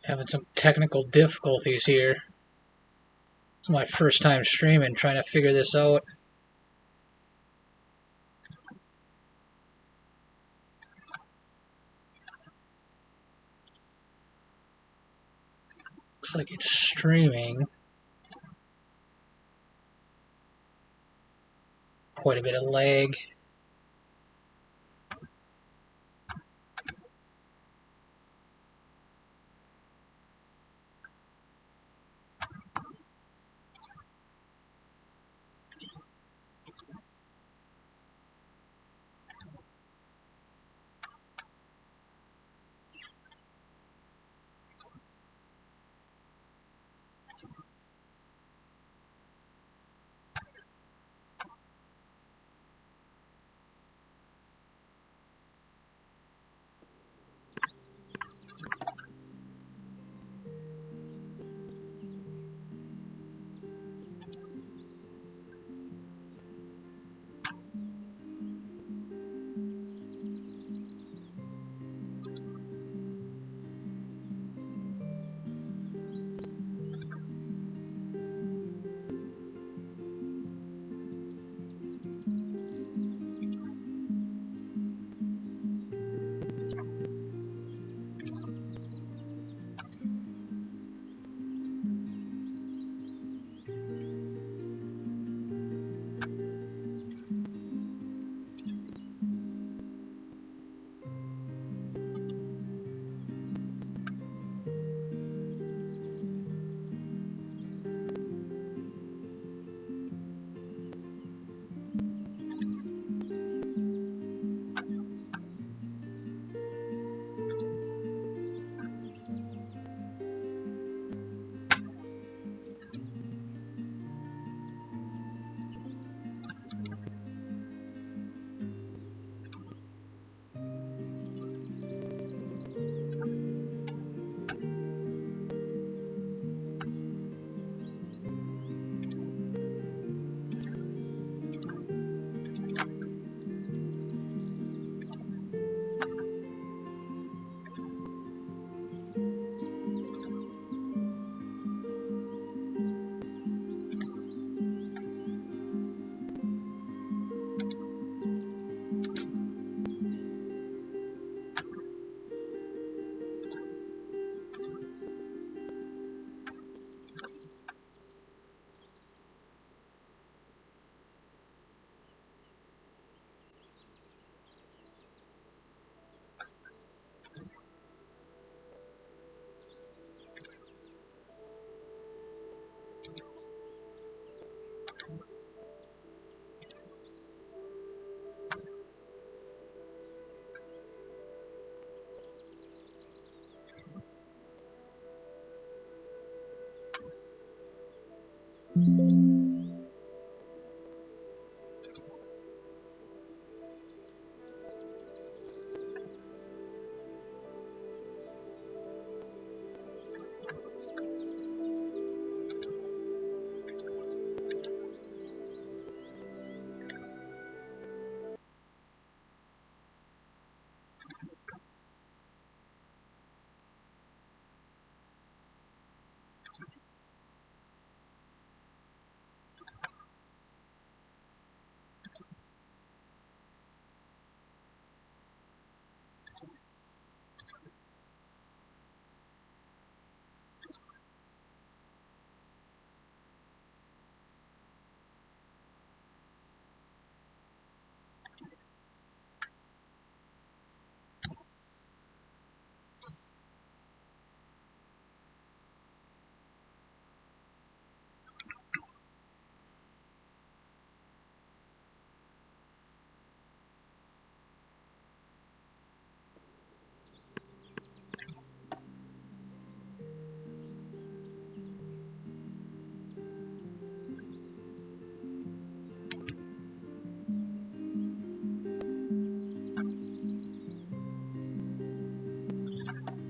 Having some technical difficulties here. It's my first time streaming, trying to figure this out. Looks like it's streaming. Quite a bit of lag.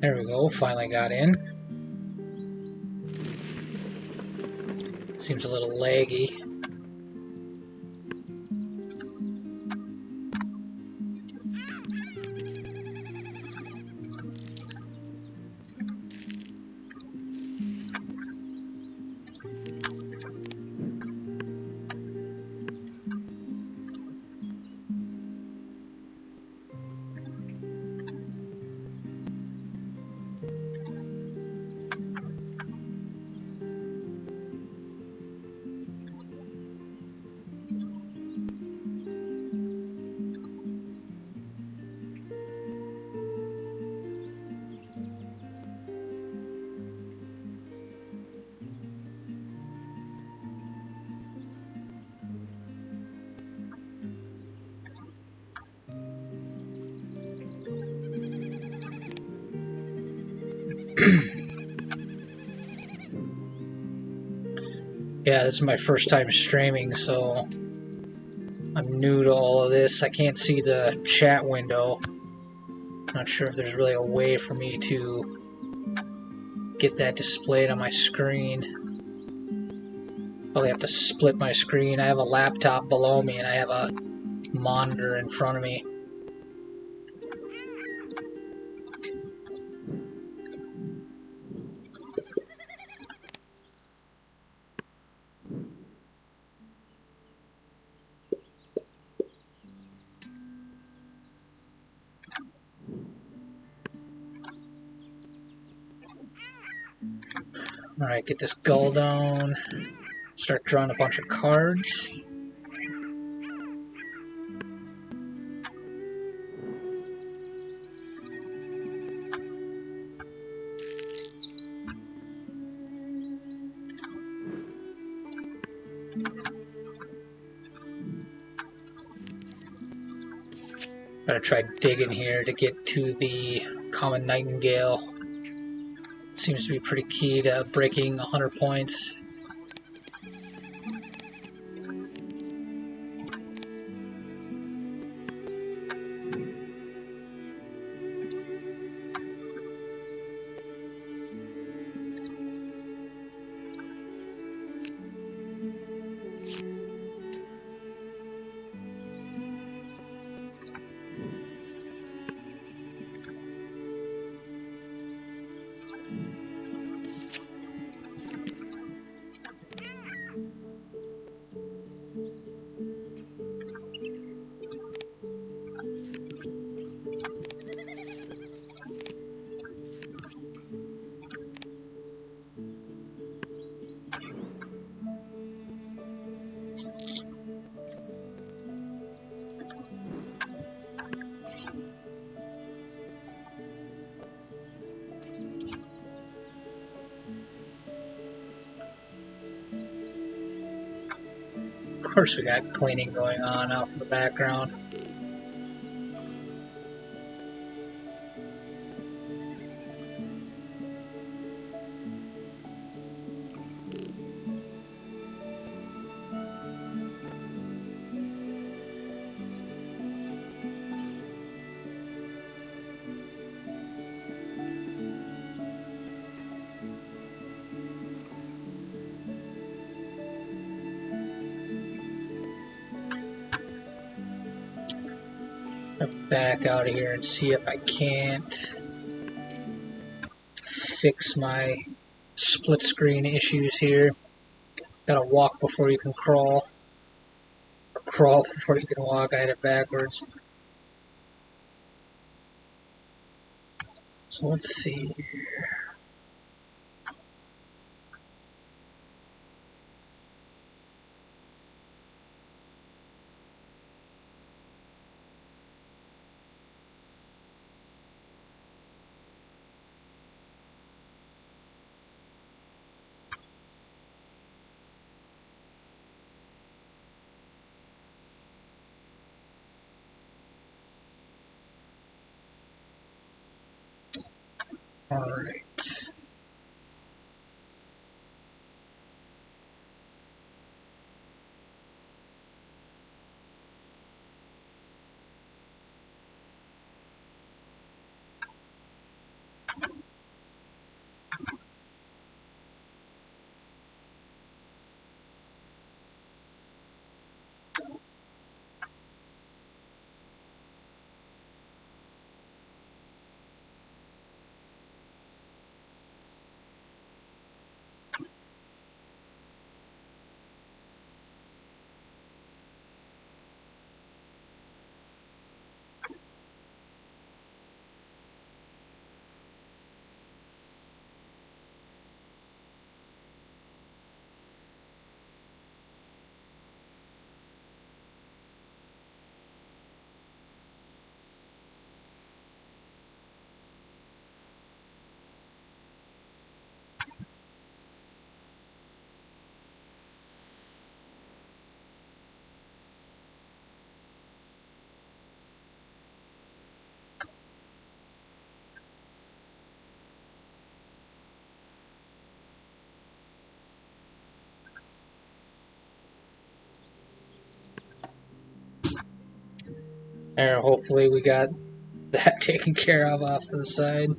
There we go, finally got in. Seems a little laggy. Yeah, this is my first time streaming, so I'm new to all of this. I can't see the chat window. Not sure if there's really a way for me to get that displayed on my screen. Probably have to split my screen. I have a laptop below me and I have a monitor in front of me. Alright, get this gull down. Start drawing a bunch of cards. Gotta try digging here to get to the common nightingale. Seems to be pretty key to breaking 100 points. Of course we got cleaning going on out in the background. Back out of here and see if I can't fix my split screen issues here. Gotta walk before you can crawl. Or crawl before you can walk. I had it backwards. So let's see here. Alright. There, hopefully we got that taken care of off to the side.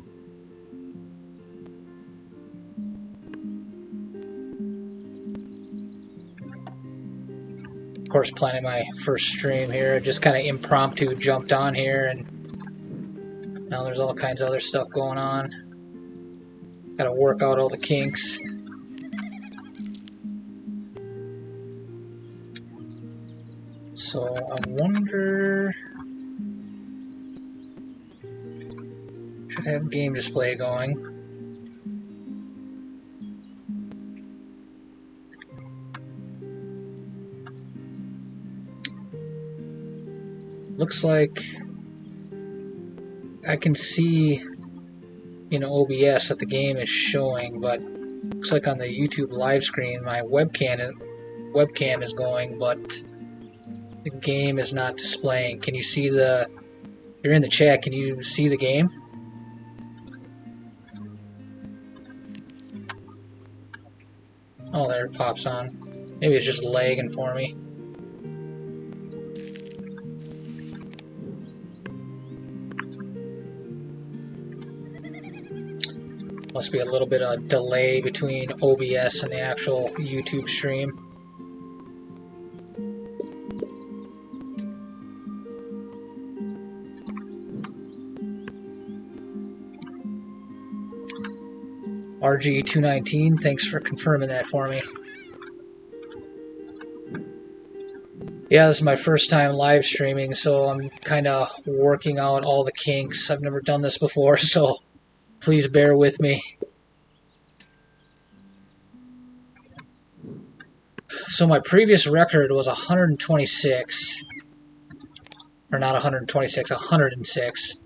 Of course, planning my first stream here. Just kind of impromptu jumped on here, and now there's all kinds of other stuff going on. Gotta work out all the kinks. So I wonder... should have game display going. Looks like I can see in OBS that the game is showing, but looks like on the YouTube live screen my webcam is going, but the game is not displaying. Can you see the... you're in the chat, can you see the game? Oh, there it pops on. Maybe it's just lagging for me. Must be a little bit of delay between OBS and the actual YouTube stream. RG219, thanks for confirming that for me. Yeah, this is my first time live streaming, so I'm kind of working out all the kinks. I've never done this before, so please bear with me. So my previous record was 126, or not 126, 106,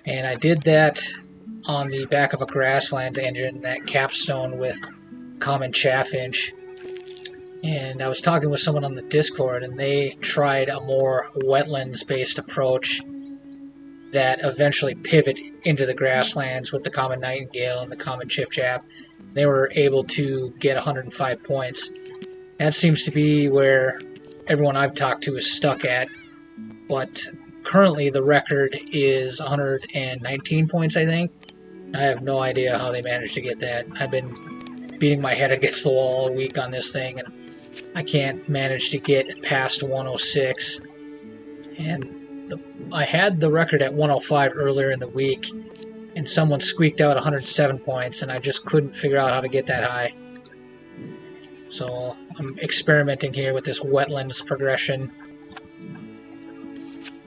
and I did that on the back of a grassland engine, that capstone with common chaffinch. And I was talking with someone on the Discord, and they tried a more wetlands-based approach that eventually pivot into the grasslands with the common nightingale and the common chiffchaff. They were able to get 105 points. That seems to be where everyone I've talked to is stuck at, but currently the record is 119 points, I think. I have no idea how they managed to get that. I've been beating my head against the wall all week on this thing, and I can't manage to get past 106. And I had the record at 105 earlier in the week, and someone squeaked out 107 points, and I just couldn't figure out how to get that high. So I'm experimenting here with this wetlands progression.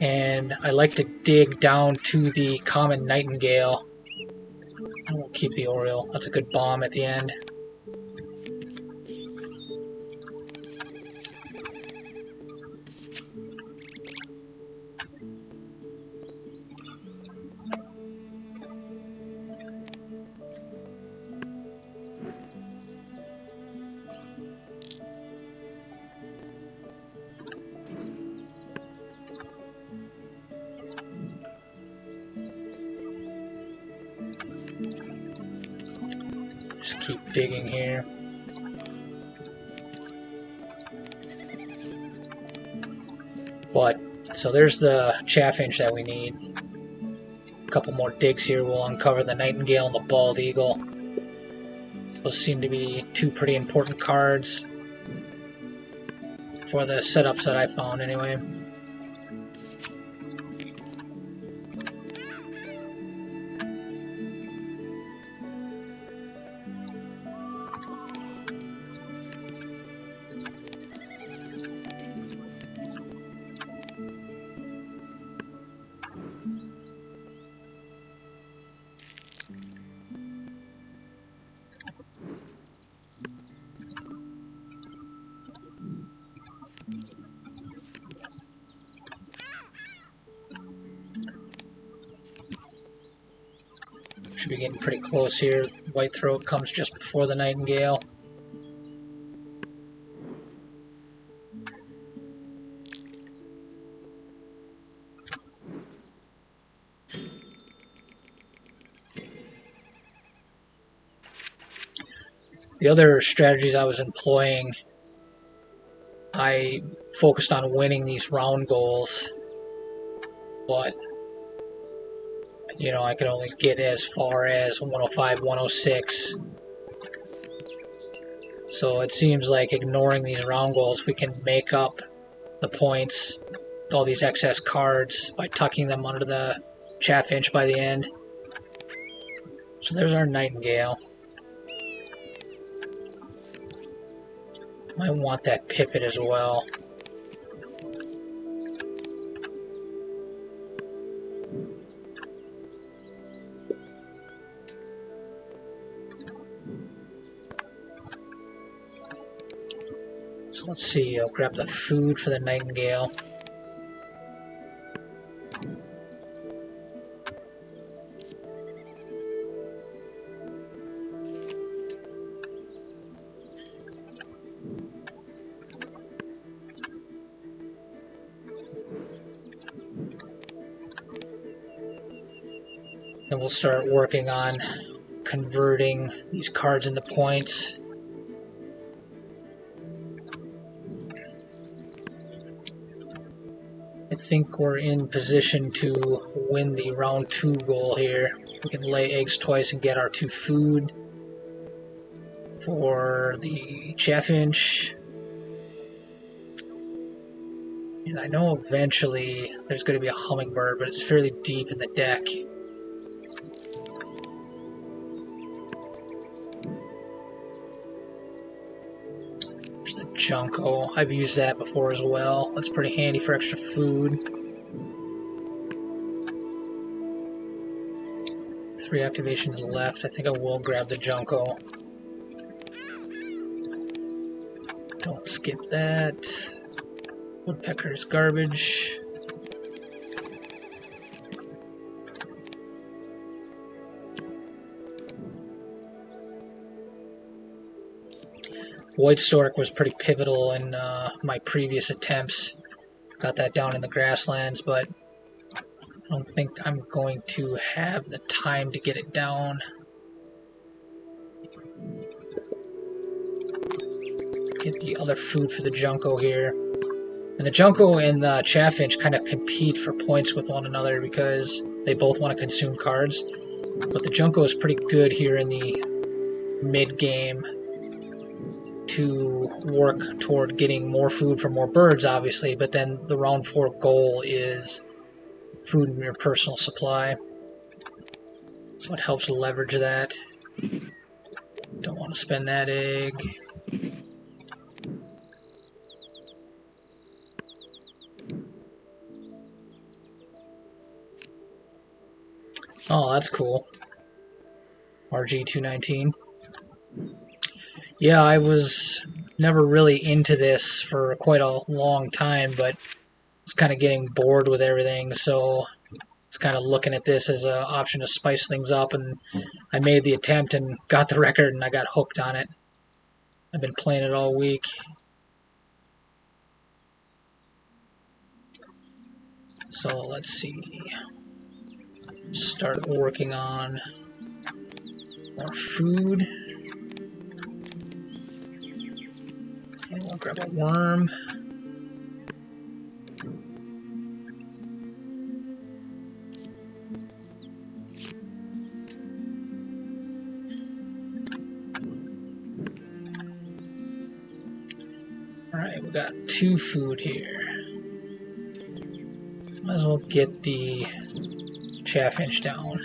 And I like to dig down to the common nightingale. I won't keep the oriole. That's a good bomb at the end. Just keep digging here. But, so there's the chaffinch that we need. A couple more digs here will uncover the nightingale and the bald eagle. Those seem to be two pretty important cards for the setups that I found anyway. Should be getting pretty close here. Whitethroat comes just before the nightingale. The other strategies I was employing, I focused on winning these round goals but you know, I can only get as far as 105, 106. So it seems like ignoring these round goals, we can make up the points with all these excess cards by tucking them under the chaffinch by the end. So there's our Nightingale. Might want that Pipit as well. So let's see, I'll grab the food for the Nightingale. Then we'll start working on converting these cards into points. I think we're in position to win the round 2 goal here. We can lay eggs twice and get our 2 food for the chaffinch. And I know eventually there's going to be a hummingbird, but it's fairly deep in the deck. There's the Junco. I've used that before as well. That's pretty handy for extra food. 3 activations left. I think I will grab the Junco. Don't skip that. Woodpecker's garbage. White Stork was pretty pivotal in my previous attempts. Got that down in the grasslands, but I don't think I'm going to have the time to get it down. Get the other food for the Junco here. And the Junco and the Chaffinch kind of compete for points with one another because they both want to consume cards. But the Junco is pretty good here in the mid-game to work toward getting more food for more birds, obviously, but then the round 4 goal is food in your personal supply. So it helps leverage that. Don't want to spend that egg. Oh, that's cool. RG219. Yeah, I was never really into this for quite a long time, but I was kind of getting bored with everything, so I was kind of looking at this as an option to spice things up, and I made the attempt and got the record, and I got hooked on it. I've been playing it all week. So let's see. Start working on more food. And we'll grab a worm. Alright, we got 2 food here. Might as well get the Chaffinch down.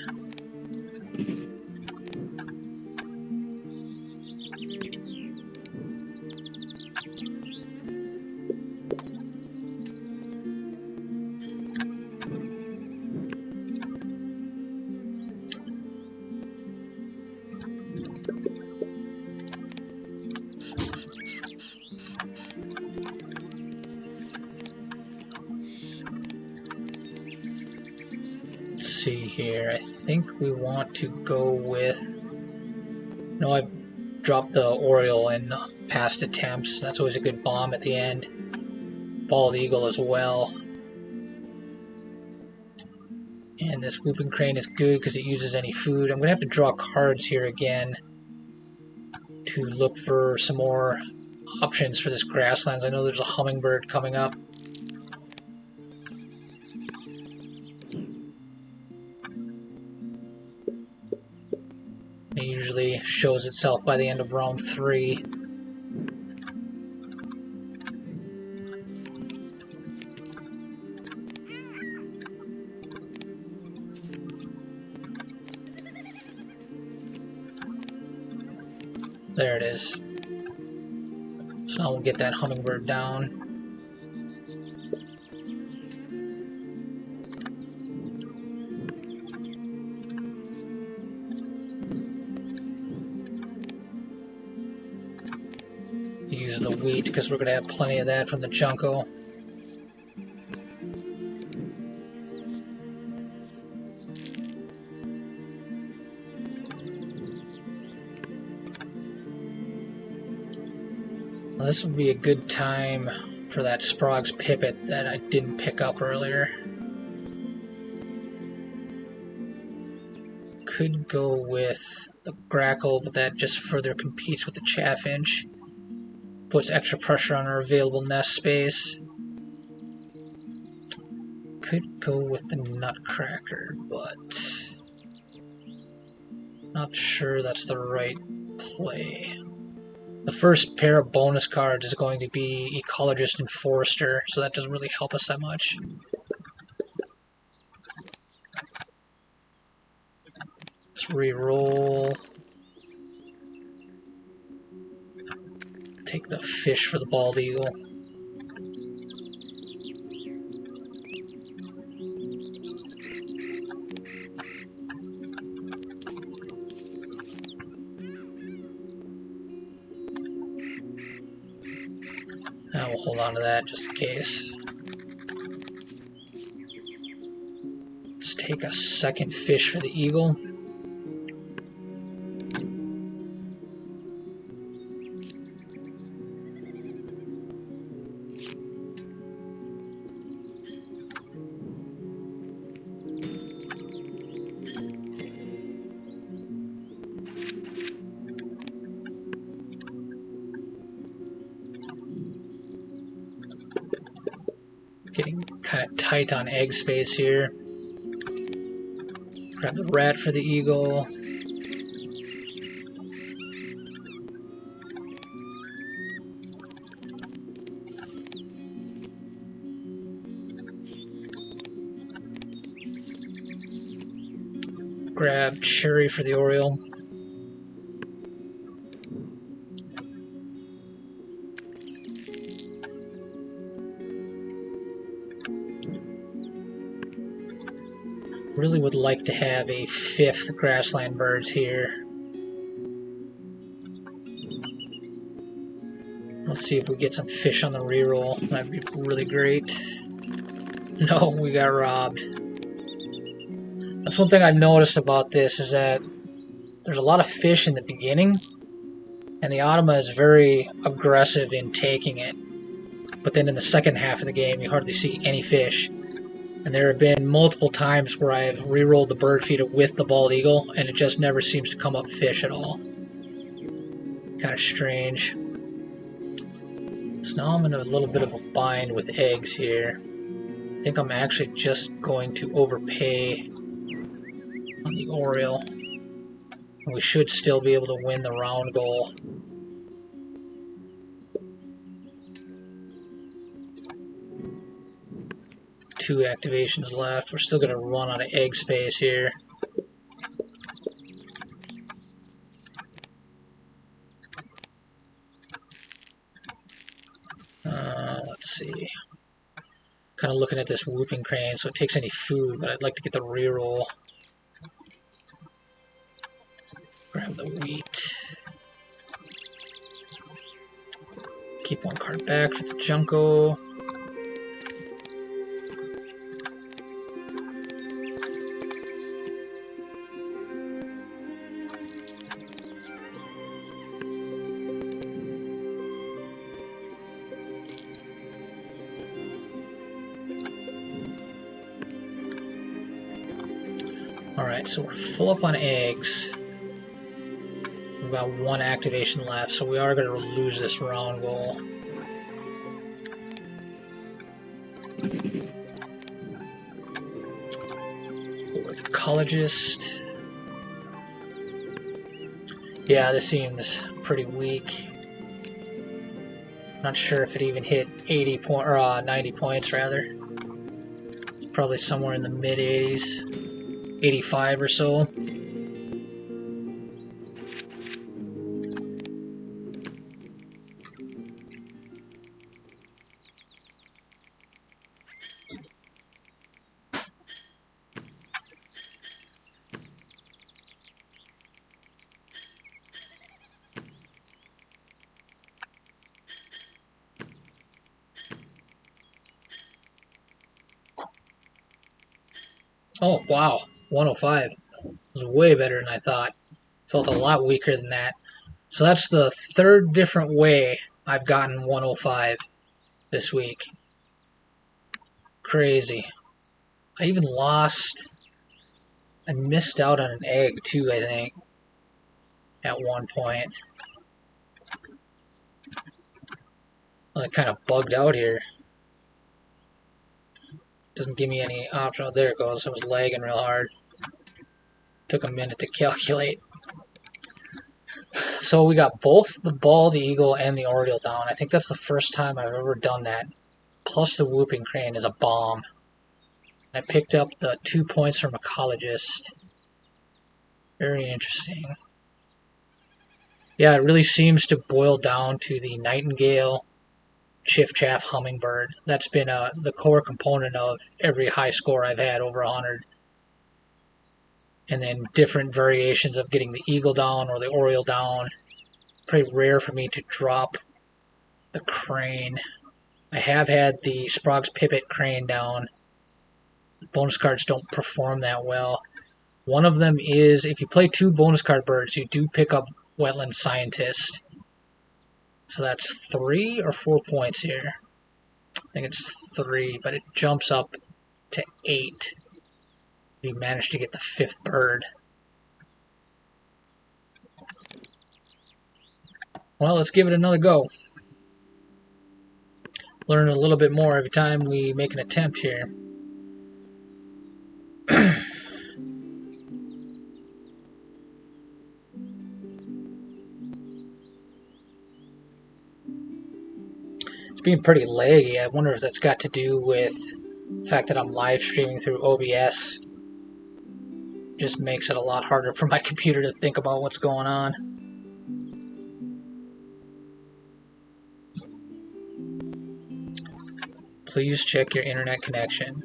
See here, I think we want to go with, no, I dropped the Oriole in past attempts. That's always a good bomb at the end. Bald Eagle as well. And this Whooping Crane is good because it uses any food. I'm going to have to draw cards here again to look for some more options for this grasslands. I know there's a hummingbird coming up. usually shows itself by the end of round 3. There it is. So now we'll get that hummingbird down. Use the wheat because we're going to have plenty of that from the Junko. Well, this would be a good time for that Sprog's Pipit that I didn't pick up earlier. Could go with the Grackle, but that just further competes with the Chaffinch. Puts extra pressure on our available nest space. Could go with the Nutcracker, but not sure that's the right play. The first pair of bonus cards is going to be Ecologist and Forester, so that doesn't really help us that much. Let's re-roll. Take the fish for the bald eagle. Now we'll hold on to that just in case. Let's take a second fish for the eagle. Getting kind of tight on egg space here. Grab the rat for the eagle. Grab cherry for the oriole. Really would like to have a 5th grassland birds here. Let's see if we get some fish on the reroll. That'd be really great. No, we got robbed. That's one thing I've noticed about this is that there's a lot of fish in the beginning, and the Automa is very aggressive in taking it. But then in the second half of the game, you hardly see any fish. And there have been multiple times where I've re-rolled the bird feeder with the bald eagle, and it just never seems to come up fish at all. Kind of strange. So now I'm in a little bit of a bind with eggs here. I think I'm actually just going to overpay on the oriole. And we should still be able to win the round goal. Two activations left. We're still going to run out of egg space here. Let's see. Kind of looking at this whooping crane, so it takes any food, but I'd like to get the reroll. Grab the wheat. Keep one card back for the Junko. Alright, so we're full up on eggs. We've got one activation left, so we are going to lose this round goal. With Ecologist. Yeah, this seems pretty weak. Not sure if it even hit 80 point or 90 points rather. It's probably somewhere in the mid 80s, 85 or so. Oh, wow. 105. It was way better than I thought. Felt a lot weaker than that. So that's the third different way I've gotten 105 this week. Crazy. I even lost... I missed out on an egg, too, I think. At one point. Well, it kind of bugged out here. Doesn't give me any option. Oh, there it goes. I was lagging real hard. Took a minute to calculate. So we got both the bald eagle and the oriole down. I think that's the first time I've ever done that. Plus the whooping crane is a bomb. I picked up the 2 points from ecologist. Very interesting. Yeah, it really seems to boil down to the nightingale, chiff-chaff hummingbird. That's been the core component of every high score I've had, over 100. And then different variations of getting the eagle down or the oriole down. Pretty rare for me to drop the crane. I have had the Sprague's Pipit crane down. Bonus cards don't perform that well. One of them is, if you play 2 bonus card birds, you do pick up Wetland Scientist. So that's 3 or 4 points here. I think it's 3, but it jumps up to 8. You manage to get the 5th bird. Well, let's give it another go. Learn a little bit more every time we make an attempt here. It's being pretty laggy. I wonder if that's got to do with the fact that I'm live streaming through OBS. Just makes it a lot harder for my computer to think about what's going on. Please check your internet connection.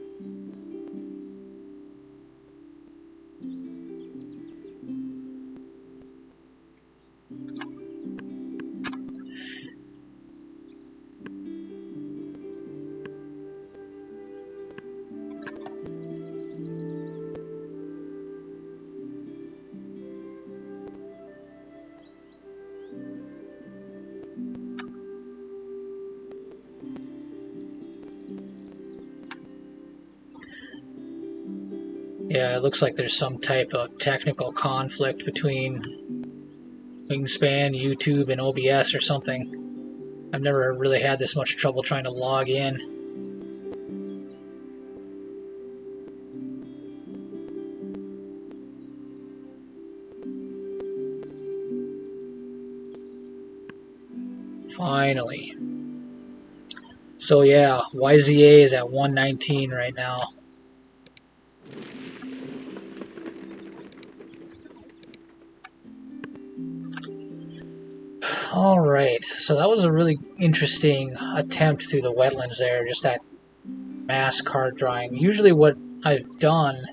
Yeah, it looks like there's some type of technical conflict between Wingspan, YouTube, and OBS or something. I've never really had this much trouble trying to log in. Finally. So yeah, YZA is at 119 right now. Alright, so that was a really interesting attempt through the wetlands there, just that mass card drawing. Usually what I've done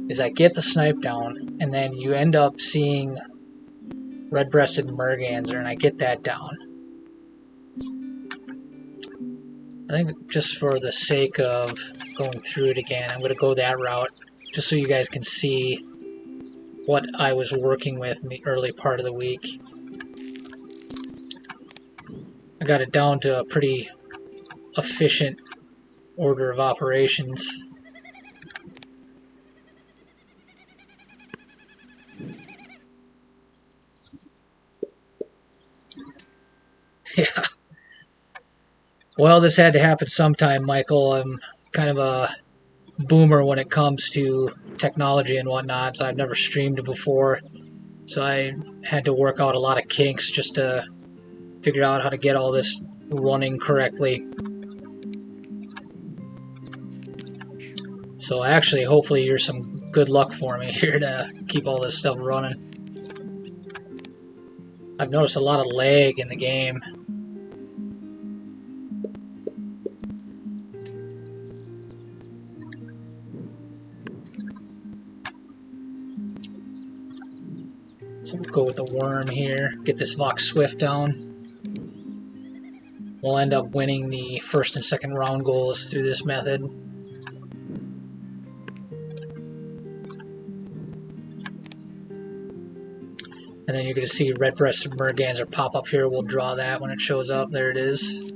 is I get the snipe down, and then you end up seeing red-breasted merganser, and I get that down. I think just for the sake of going through it again, I'm going to go that route, just so you guys can see what I was working with in the early part of the week. I got it down to a pretty efficient order of operations. Yeah. Well, this had to happen sometime, Michael. I'm kind of a boomer when it comes to technology and whatnot, so I've never streamed before. So I had to work out a lot of kinks just to figure out how to get all this running correctly. So actually, hopefully you're some good luck for me here to keep all this stuff running. I've noticed a lot of lag in the game. So we'll go with the worm here, get this Vox Swift down. We'll end up winning the first and second round goals through this method. And then you're going to see red-breasted merganser pop up here. We'll draw that when it shows up. There it is.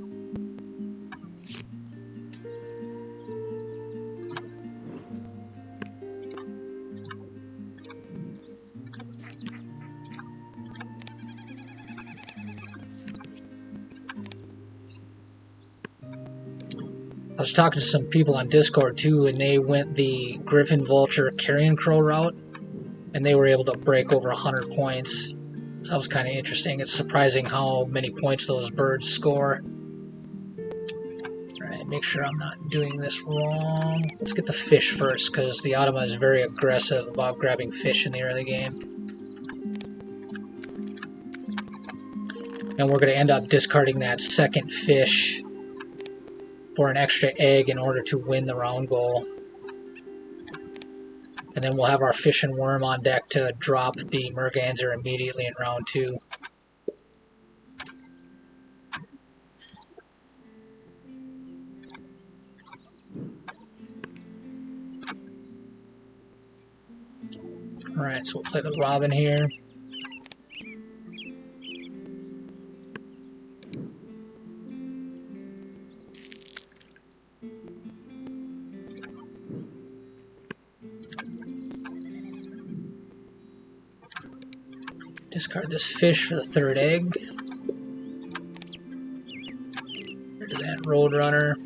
I was talking to some people on Discord too, and they went the Griffin, Vulture, Carrion Crow route, and they were able to break over 100 points. So that was kind of interesting. It's surprising how many points those birds score. Alright, make sure I'm not doing this wrong. Let's get the fish first, because the Automa is very aggressive about grabbing fish in the early game. And we're going to end up discarding that second fish for an extra egg in order to win the round goal. And then we'll have our fish and worm on deck to drop the merganser immediately in round 2. Alright, so we'll play the robin here. Discard this fish for the third egg. Rid of that roadrunner.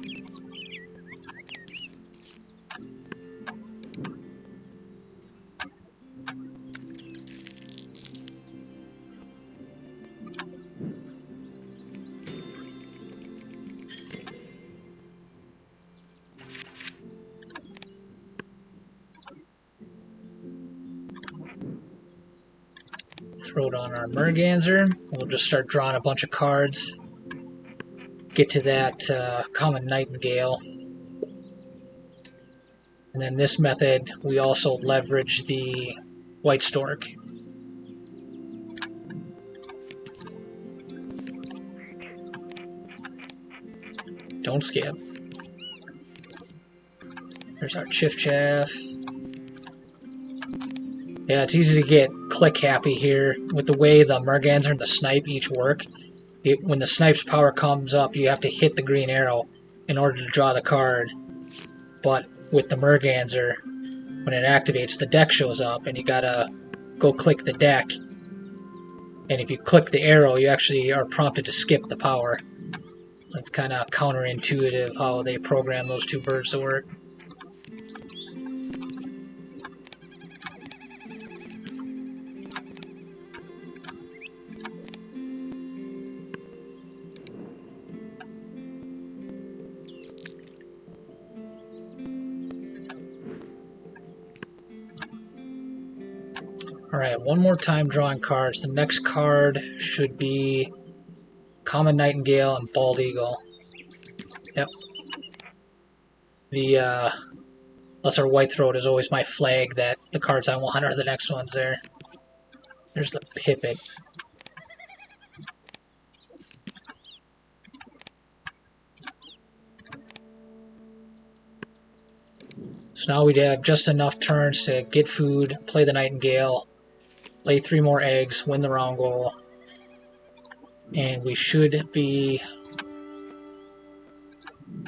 Throw down our merganser. We'll just start drawing a bunch of cards. Get to that common nightingale. And then this method, we also leverage the white stork. Don't skip. There's our chiff-chaff. Yeah, it's easy to get click happy here with the way the merganser and the snipe each work. When the snipe's power comes up, you have to hit the green arrow in order to draw the card. But with the merganser, when it activates, the deck shows up and you gotta go click the deck. And if you click the arrow, you actually are prompted to skip the power. That's kind of counterintuitive how they program those two birds to work. Alright, one more time drawing cards. The next card should be Common Nightingale and Bald Eagle. Yep. The Lesser Whitethroat is always my flag that the cards I want are the next ones there. There's the Pipit. So now we'd have just enough turns to get food, play the Nightingale, lay 3 more eggs, win the round goal, and we should be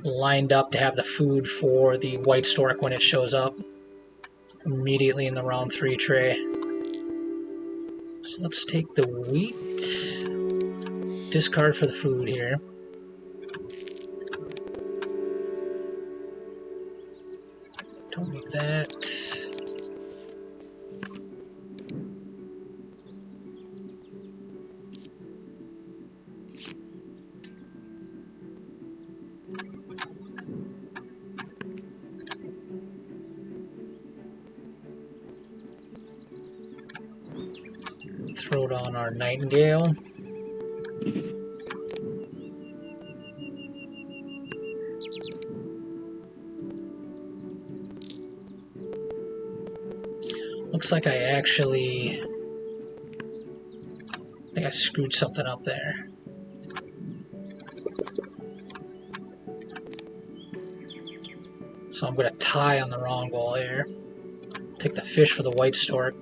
lined up to have the food for the white stork when it shows up immediately in the round 3 tray. So let's take the wheat, discard for the food here. Don't need that. throw down our Nightingale. Looks like I think I screwed something up there. So I'm going to tie on the wrong ball here. Take the fish for the white stork.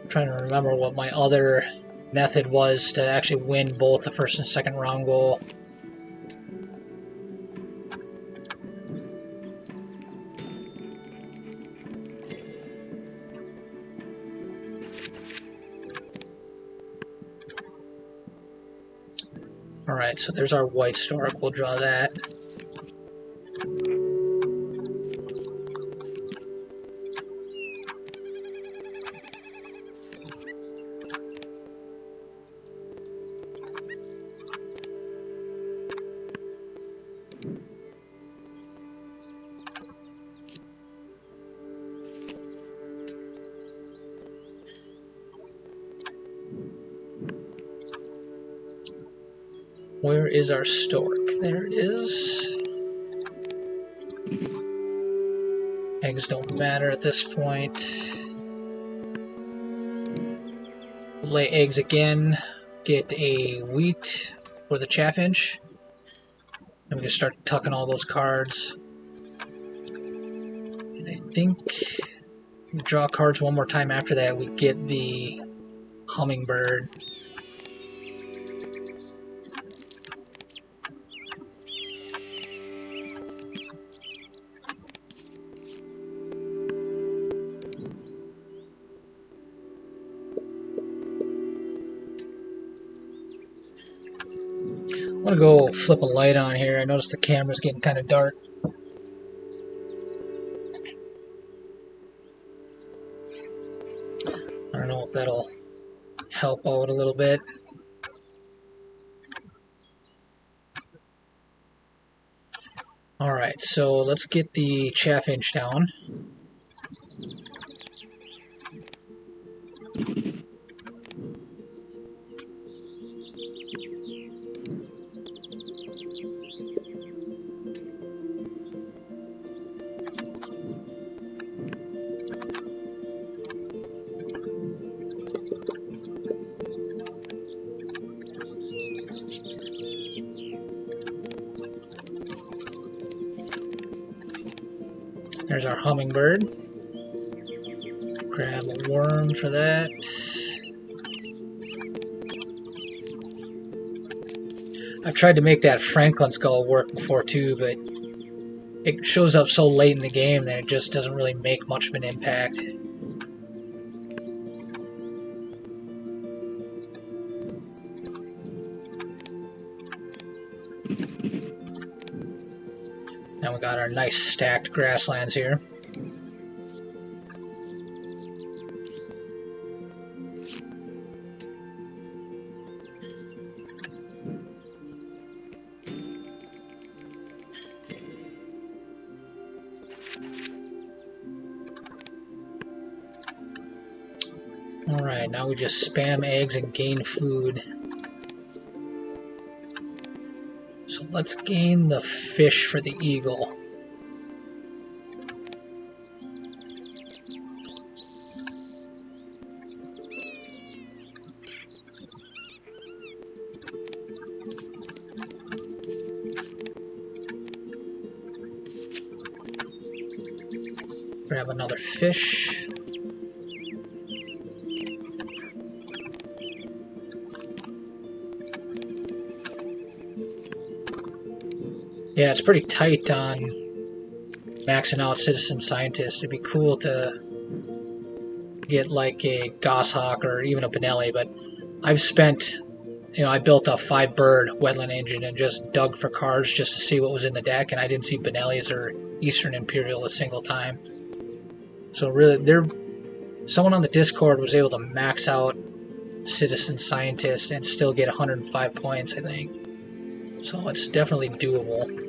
I'm trying to remember what my other method was to actually win both the first and second round goal. Alright, so there's our white stork. We'll draw that. Where is our stork? There it is. Eggs don't matter at this point. Lay eggs again. Get a wheat for the chaffinch. And we can start tucking all those cards. And I think we draw cards one more time after that. We get the hummingbird. I'm gonna go flip a light on here. I noticed the camera's getting kind of dark. I don't know if that'll help out a little bit. Alright, so let's get the chaffinch down. There's our hummingbird. Grab a worm for that. I've tried to make that Franklin skull work before too, but it shows up so late in the game that it just doesn't really make much of an impact. Now we got our nice stacked grasslands here. Alright, now we just spam eggs and gain food. So let's gain the fish for the eagle. Grab another fish. Yeah, it's pretty tight on maxing out citizen scientists. It'd be cool to get like a goshawk or even a Benelli, but I've spent, I built a 5-bird wetland engine and just dug for cards just to see what was in the deck, and I didn't see Benellis or Eastern Imperial a single time. So really, someone on the Discord was able to max out citizen scientist and still get 105 points, I think. So it's definitely doable.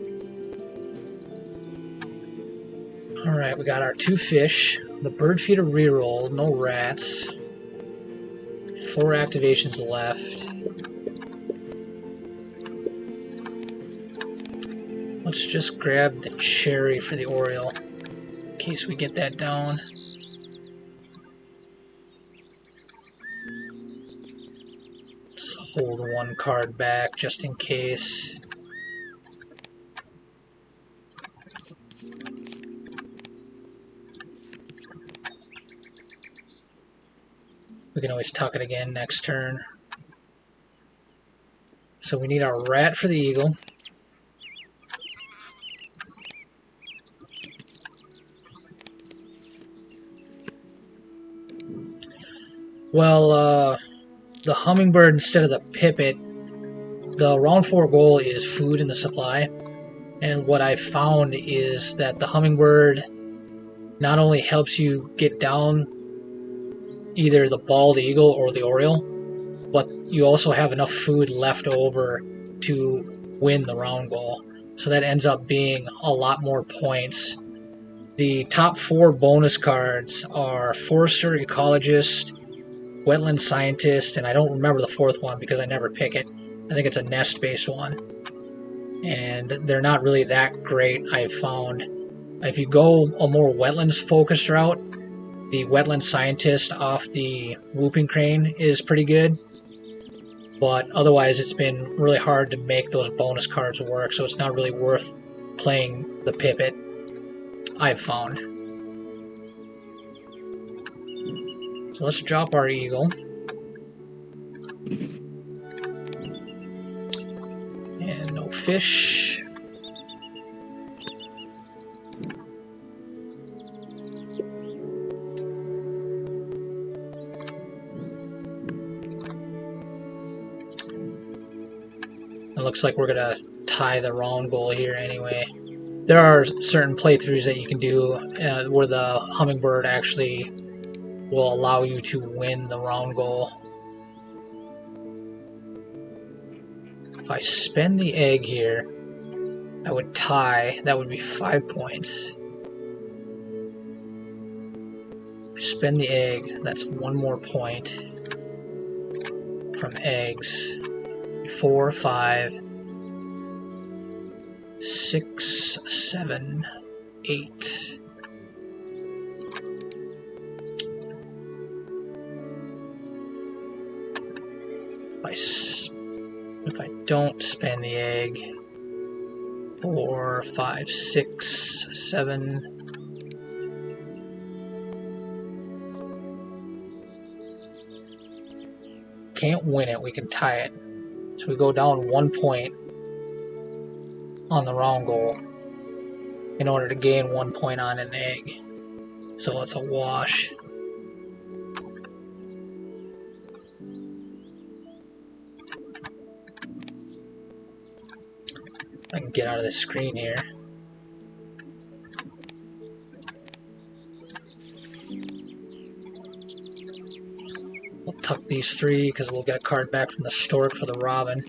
Alright, we got our 2 fish, the bird feeder reroll, no rats, 4 activations left. Let's just grab the cherry for the Oriole, in case we get that down. Let's hold 1 card back just in case. We can always tuck it again next turn. So we need our rat for the eagle. Well, the hummingbird instead of the pipit, the round 4 goal is food in the supply. And what I found is that the hummingbird not only helps you get down either the bald eagle or the oriole, but you also have enough food left over to win the round goal. So that ends up being a lot more points. The top 4 bonus cards are Forester, Ecologist, Wetland Scientist, and I don't remember the 4th one because I never pick it. I think it's a nest-based one. And they're not really that great, I've found. If you go a more wetlands-focused route, the Wetland Scientist off the Whooping Crane is pretty good. But otherwise, it's been really hard to make those bonus cards work, so it's not really worth playing the pipit, I've found. So let's drop our eagle. And no fish. It looks like we're gonna tie the round goal here anyway. There are certain playthroughs that you can do where the hummingbird actually will allow you to win the round goal. If I spend the egg here, I would tie. That would be 5 points. If I spend the egg, that's 1 more point from eggs. 4, 5, 6, 7, 8. If I don't spend the egg, 4, 5, 6, 7. Can't win it, we can tie it. So we go down 1 point on the round goal in order to gain 1 point on an egg. So it's a wash. I can get out of this screen here. We'll tuck these 3 because we'll get a card back from the stork for the robin.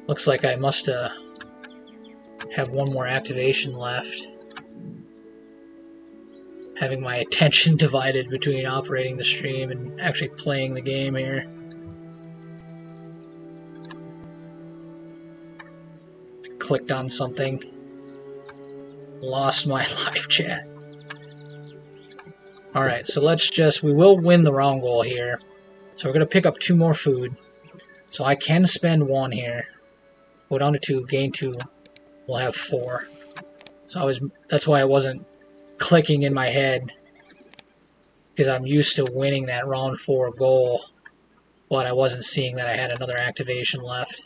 Looks like I must have 1 more activation left. Having my attention divided between operating the stream and actually playing the game here. I clicked on something. Lost my live chat. Alright, so we will win the round goal here. So we're going to pick up 2 more food. So I can spend 1 here. Go down to 2, gain 2. We'll have 4. So that's why I wasn't clicking in my head, because I'm used to winning that round 4 goal, but I wasn't seeing that I had another activation left.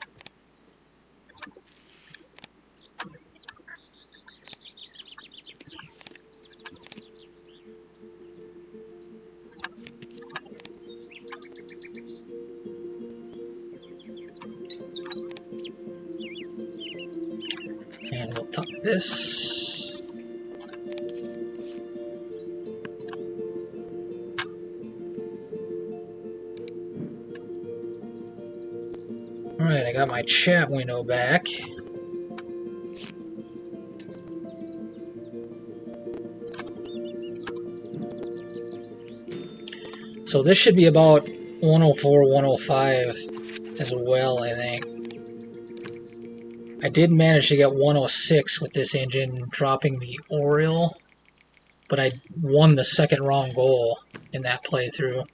this. Alright, I got my chat window back. So this should be about 104, 105 as well, I think. I did manage to get 106 with this engine, dropping the Oriole, but I won the second wrong goal in that playthrough.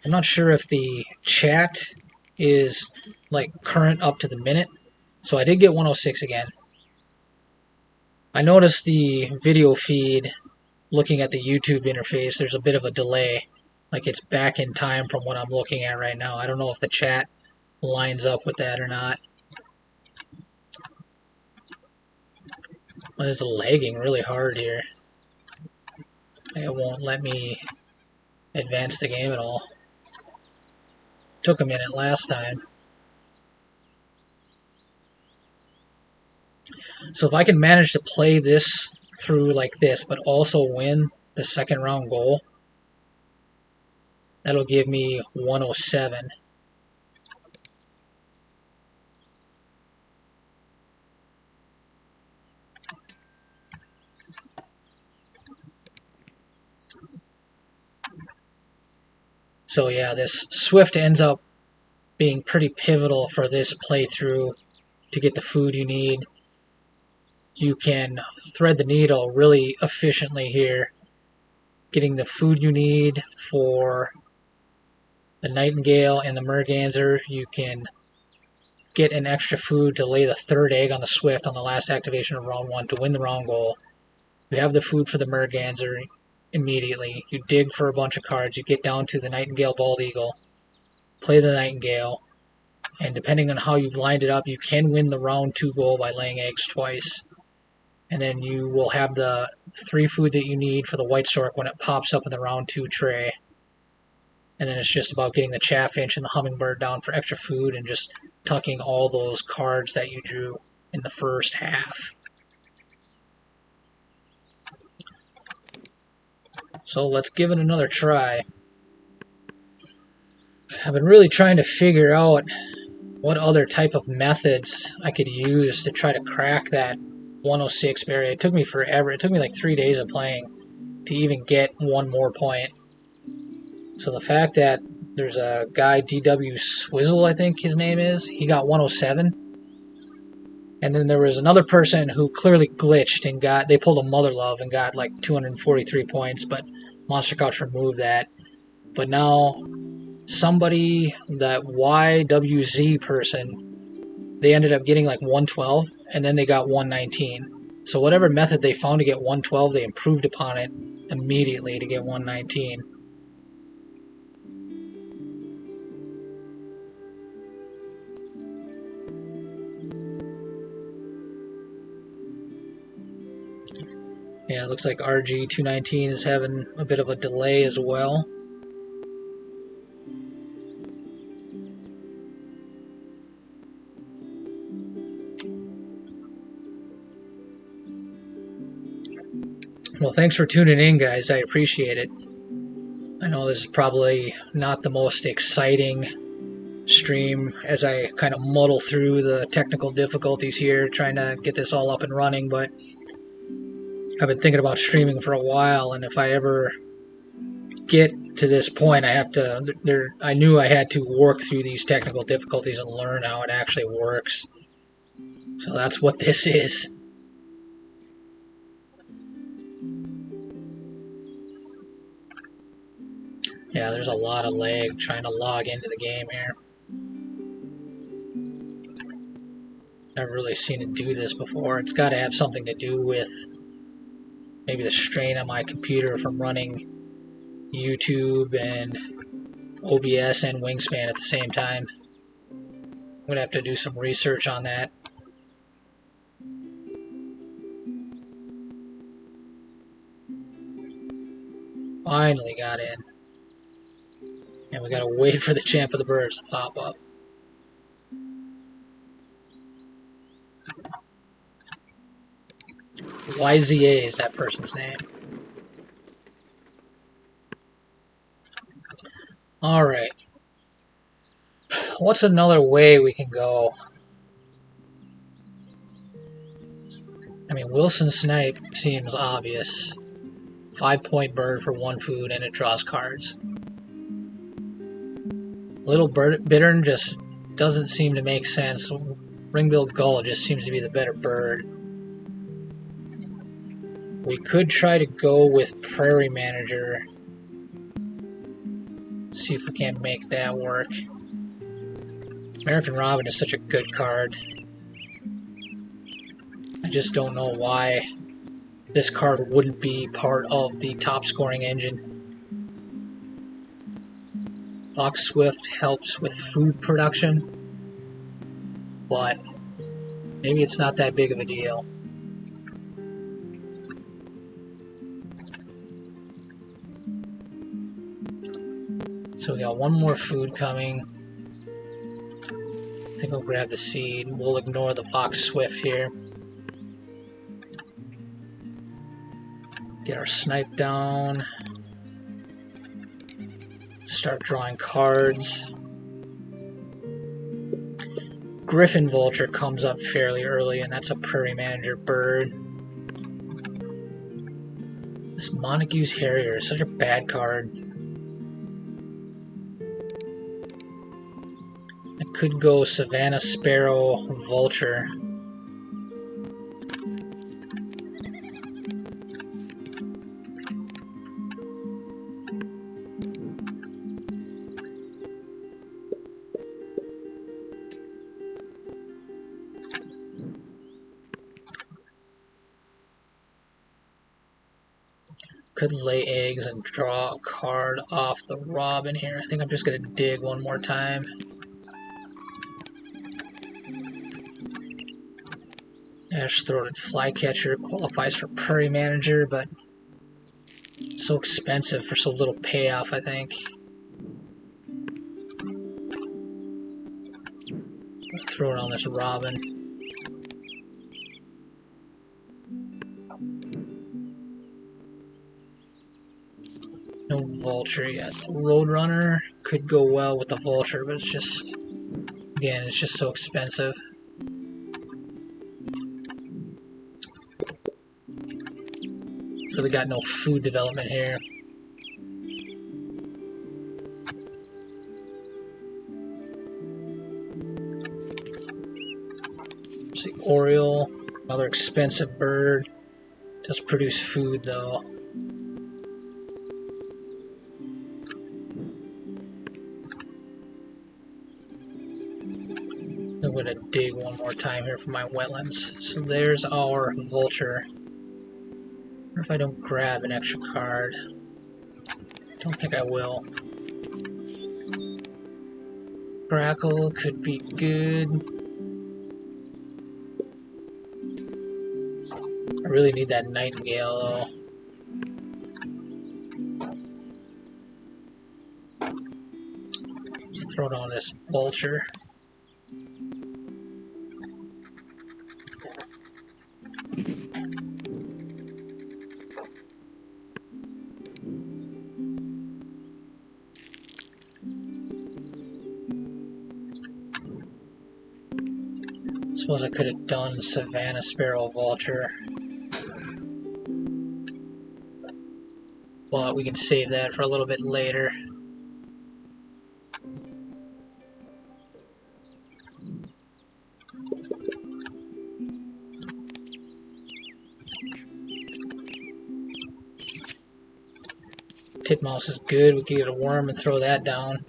I'm not sure if the chat is like current up to the minute, so I did get 106 again. I noticed the video feed, looking at the YouTube interface, there's a bit of a delay, like it's back in time from what I'm looking at right now. I don't know if the chat lines up with that or not. Well, it's lagging really hard here. It won't let me advance the game at all. Took a minute last time. So if I can manage to play this through like this, but also win the second round goal, that'll give me 107. So yeah, this Swift ends up being pretty pivotal for this playthrough to get the food you need. You can thread the needle really efficiently here, getting the food you need for the Nightingale and the Merganser. You can get an extra food to lay the third egg on the Swift on the last activation of round 1 to win the round goal. You have the food for the Merganser immediately. You dig for a bunch of cards. You get down to the Nightingale Bald Eagle, play the Nightingale, and depending on how you've lined it up, you can win the round 2 goal by laying eggs twice. And then you will have the 3 food that you need for the White Stork when it pops up in the round 2 tray. And then it's just about getting the Chaffinch and the Hummingbird down for extra food and just tucking all those cards that you drew in the first half. So let's give it another try. I've been really trying to figure out what other type of methods I could use to try to crack that 106 barrier. It took me forever. It took me like 3 days of playing to even get one more point. So the fact that there's a guy, DW Swizzle, I think his name is, he got 107. And then there was another person who clearly glitched and they pulled a Mother Love and got like 243 points, but Monster Couch removed that. But now somebody, that YWZ person, they ended up getting like 112 and then they got 119. So whatever method they found to get 112, they improved upon it immediately to get 119. Yeah, it looks like RG219 is having a bit of a delay as well. Well, thanks for tuning in, guys. I appreciate it. I know this is probably not the most exciting stream as I kind of muddle through the technical difficulties here, trying to get this all up and running, but I've been thinking about streaming for a while, and if I ever get to this point, I knew I had to work through these technical difficulties and learn how it actually works. So that's what this is. Yeah, there's a lot of lag trying to log into the game here. Never really seen it do this before. It's got to have something to do with maybe the strain on my computer from running YouTube and OBS and Wingspan at the same time. I'm going to have to do some research on that. Finally got in. And we gotta wait for the Champ of the Birds to pop up. YZA is that person's name. Alright. What's another way we can go? I mean, Wilson Snipe seems obvious. 5-point bird for 1 food and it draws cards. Little Bittern just doesn't seem to make sense. Ring-billed Gull just seems to be the better bird. We could try to go with Prairie Manager. See if we can't make that work. American Robin is such a good card. I just don't know why this card wouldn't be part of the top scoring engine. Fox Swift helps with food production, but maybe it's not that big of a deal. So we got one more food coming. I think I'll grab the seed. We'll ignore the Fox Swift here. Get our Snipe down. Start drawing cards. Griffin Vulture comes up fairly early, and that's a Prairie Manager bird. This Montague's Harrier is such a bad card. I could go Savannah Sparrow Vulture. Could lay eggs and draw a card off the Robin here. I think I'm just going to dig one more time. Ash-throated Flycatcher qualifies for Prairie Manager, but it's so expensive for so little payoff, I think. I'll throw it on this Robin. No Vulture yet. The Roadrunner could go well with the Vulture, but it's just, again, it's just so expensive. Really got no food development here. There's the Oriole, another expensive bird. Does produce food though. I'm going to dig one more time here for my wetlands. So there's our Vulture. I wonder if I don't grab an extra card. Don't think I will. Grackle could be good. I really need that Nightingale though. Just throw it on this Vulture. Suppose I could have done Savannah Sparrow Vulture, but we can save that for a little bit later. Titmouse is good. We can get a worm and throw that down.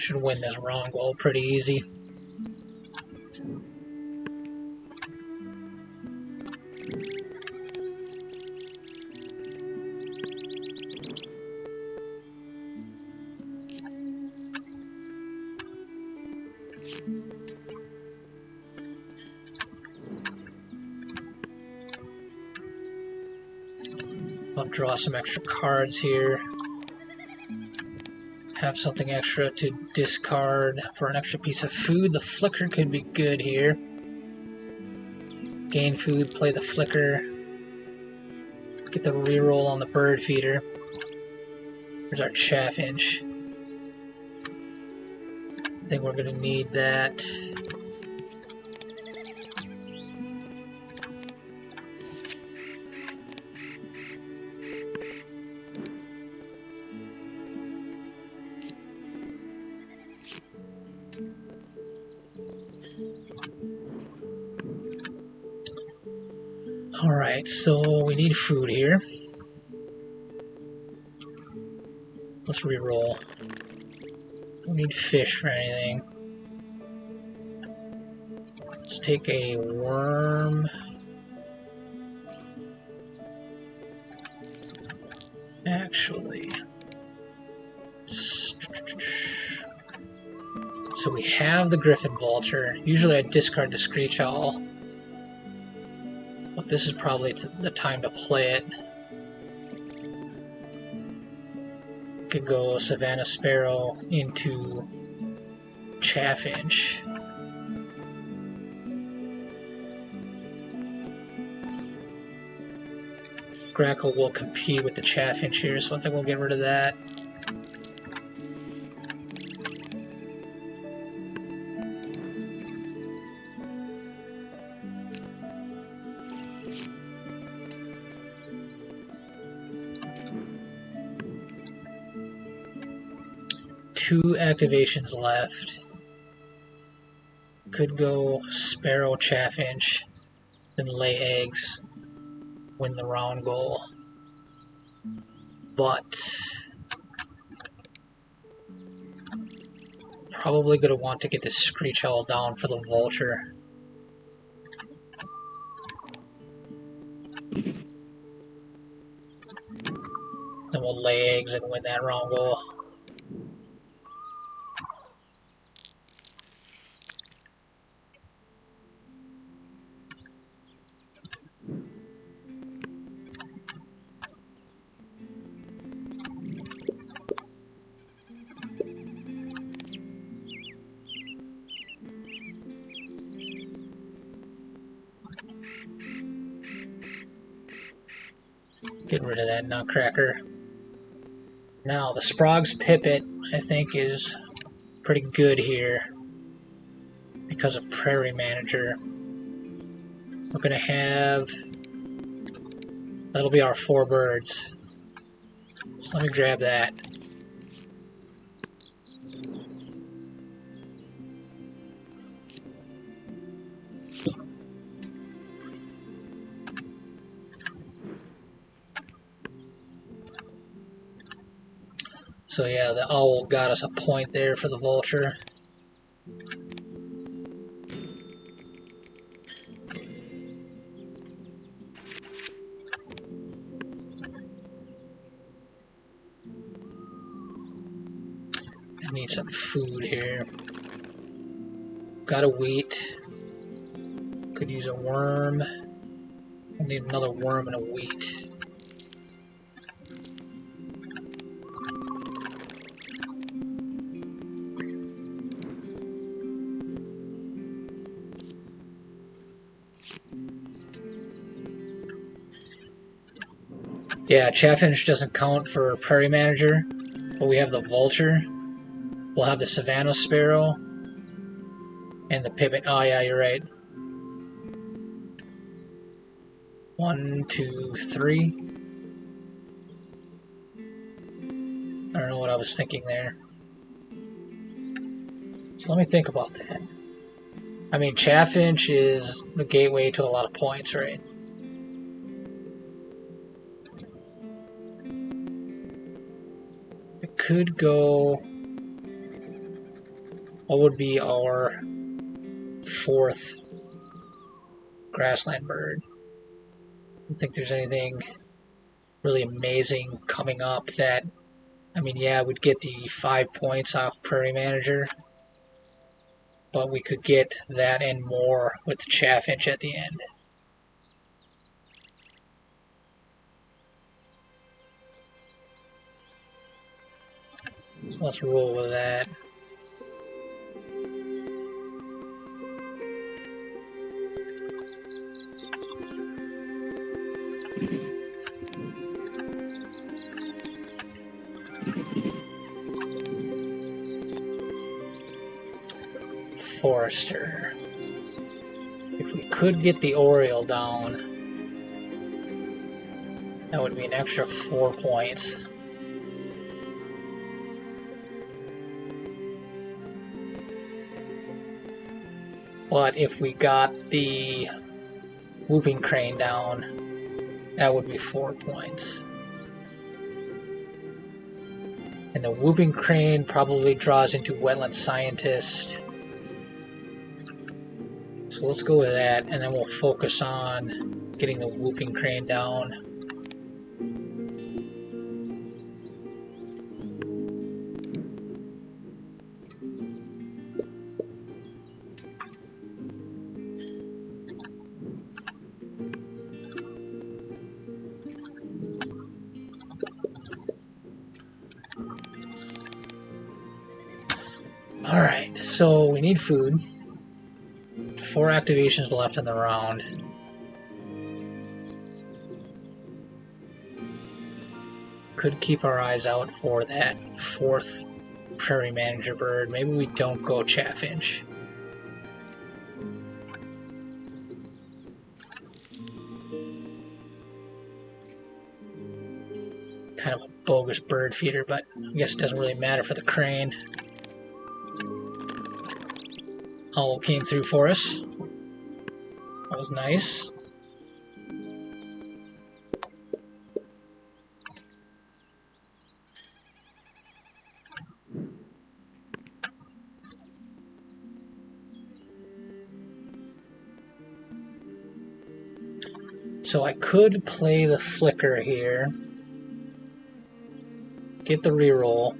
Should win this round goal pretty easy. I'll draw some extra cards here. Have something extra to discard for an extra piece of food. The flicker could be good here. Gain food, play the flicker. Get the reroll on the bird feeder. There's our chaffinch. I think we're going to need that. Alright, so we need food here. Let's reroll. Don't need fish for anything. Let's take a worm. Actually, so we have the griffin vulture. Usually I discard the screech owl, but this is probably the time to play it. Could go Savannah Sparrow into Chaffinch. Grackle will compete with the Chaffinch here, so I think we'll get rid of that. Two activations left. Could go Sparrow, Chaffinch, then lay eggs, win the round goal. But probably going to want to get this Screech Owl down for the Vulture. Then we'll lay eggs and win that round goal. Get rid of that Nutcracker. Now, the Sprog's Pipit, I think, is pretty good here because of Prairie Manager. We're going to have... that'll be our 4 birds. So let me grab that. So yeah, the owl got us a point there for the vulture. I need some food here. Got a wheat. Could use a worm. We'll need another worm and a wheat. Yeah, Chaffinch doesn't count for Prairie Manager, but we have the Vulture. We'll have the Savannah Sparrow and the Pipit. Oh yeah, you're right. 1, 2, 3. I don't know what I was thinking there. So let me think about that. I mean, Chaffinch is the gateway to a lot of points, right? Could go what would be our fourth grassland bird? I don't think there's anything really amazing coming up that, I mean, yeah, we'd get the 5 points off Prairie Manager, but we could get that and more with the chaffinch at the end. So let's roll with that. Forester. If we could get the Oriole down, that would be an extra 4 points. But if we got the Whooping Crane down, that would be 4 points. And the Whooping Crane probably draws into Wetland Scientist. So let's go with that, and then we'll focus on getting the Whooping Crane down. Alright, so we need food. 4 activations left in the round. Could keep our eyes out for that 4th Prairie Manager bird. Maybe we don't go chaffinch. Kind of a bogus bird feeder, but I guess it doesn't really matter for the crane. Owl came through for us. That was nice. So I could play the flicker here, get the reroll,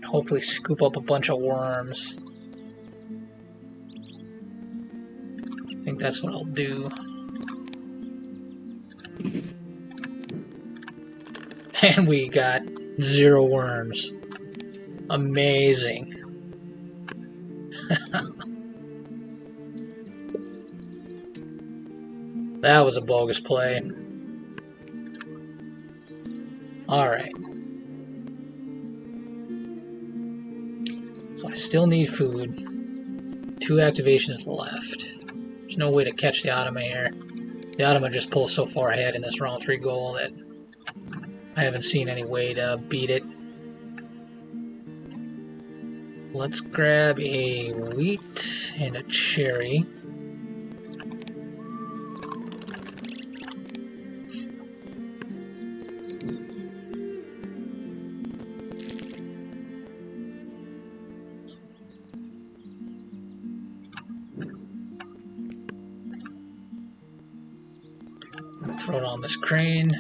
hopefully scoop up a bunch of worms. I think that's what I'll do. And we got 0 worms. Amazing. That was a bogus play. Alright. So I still need food. 2 activations left. There's no way to catch the Ottoman here. The Ottoman just pulls so far ahead in this round 3 goal that I haven't seen any way to beat it. Let's grab a wheat and a cherry. Throw it on this crane.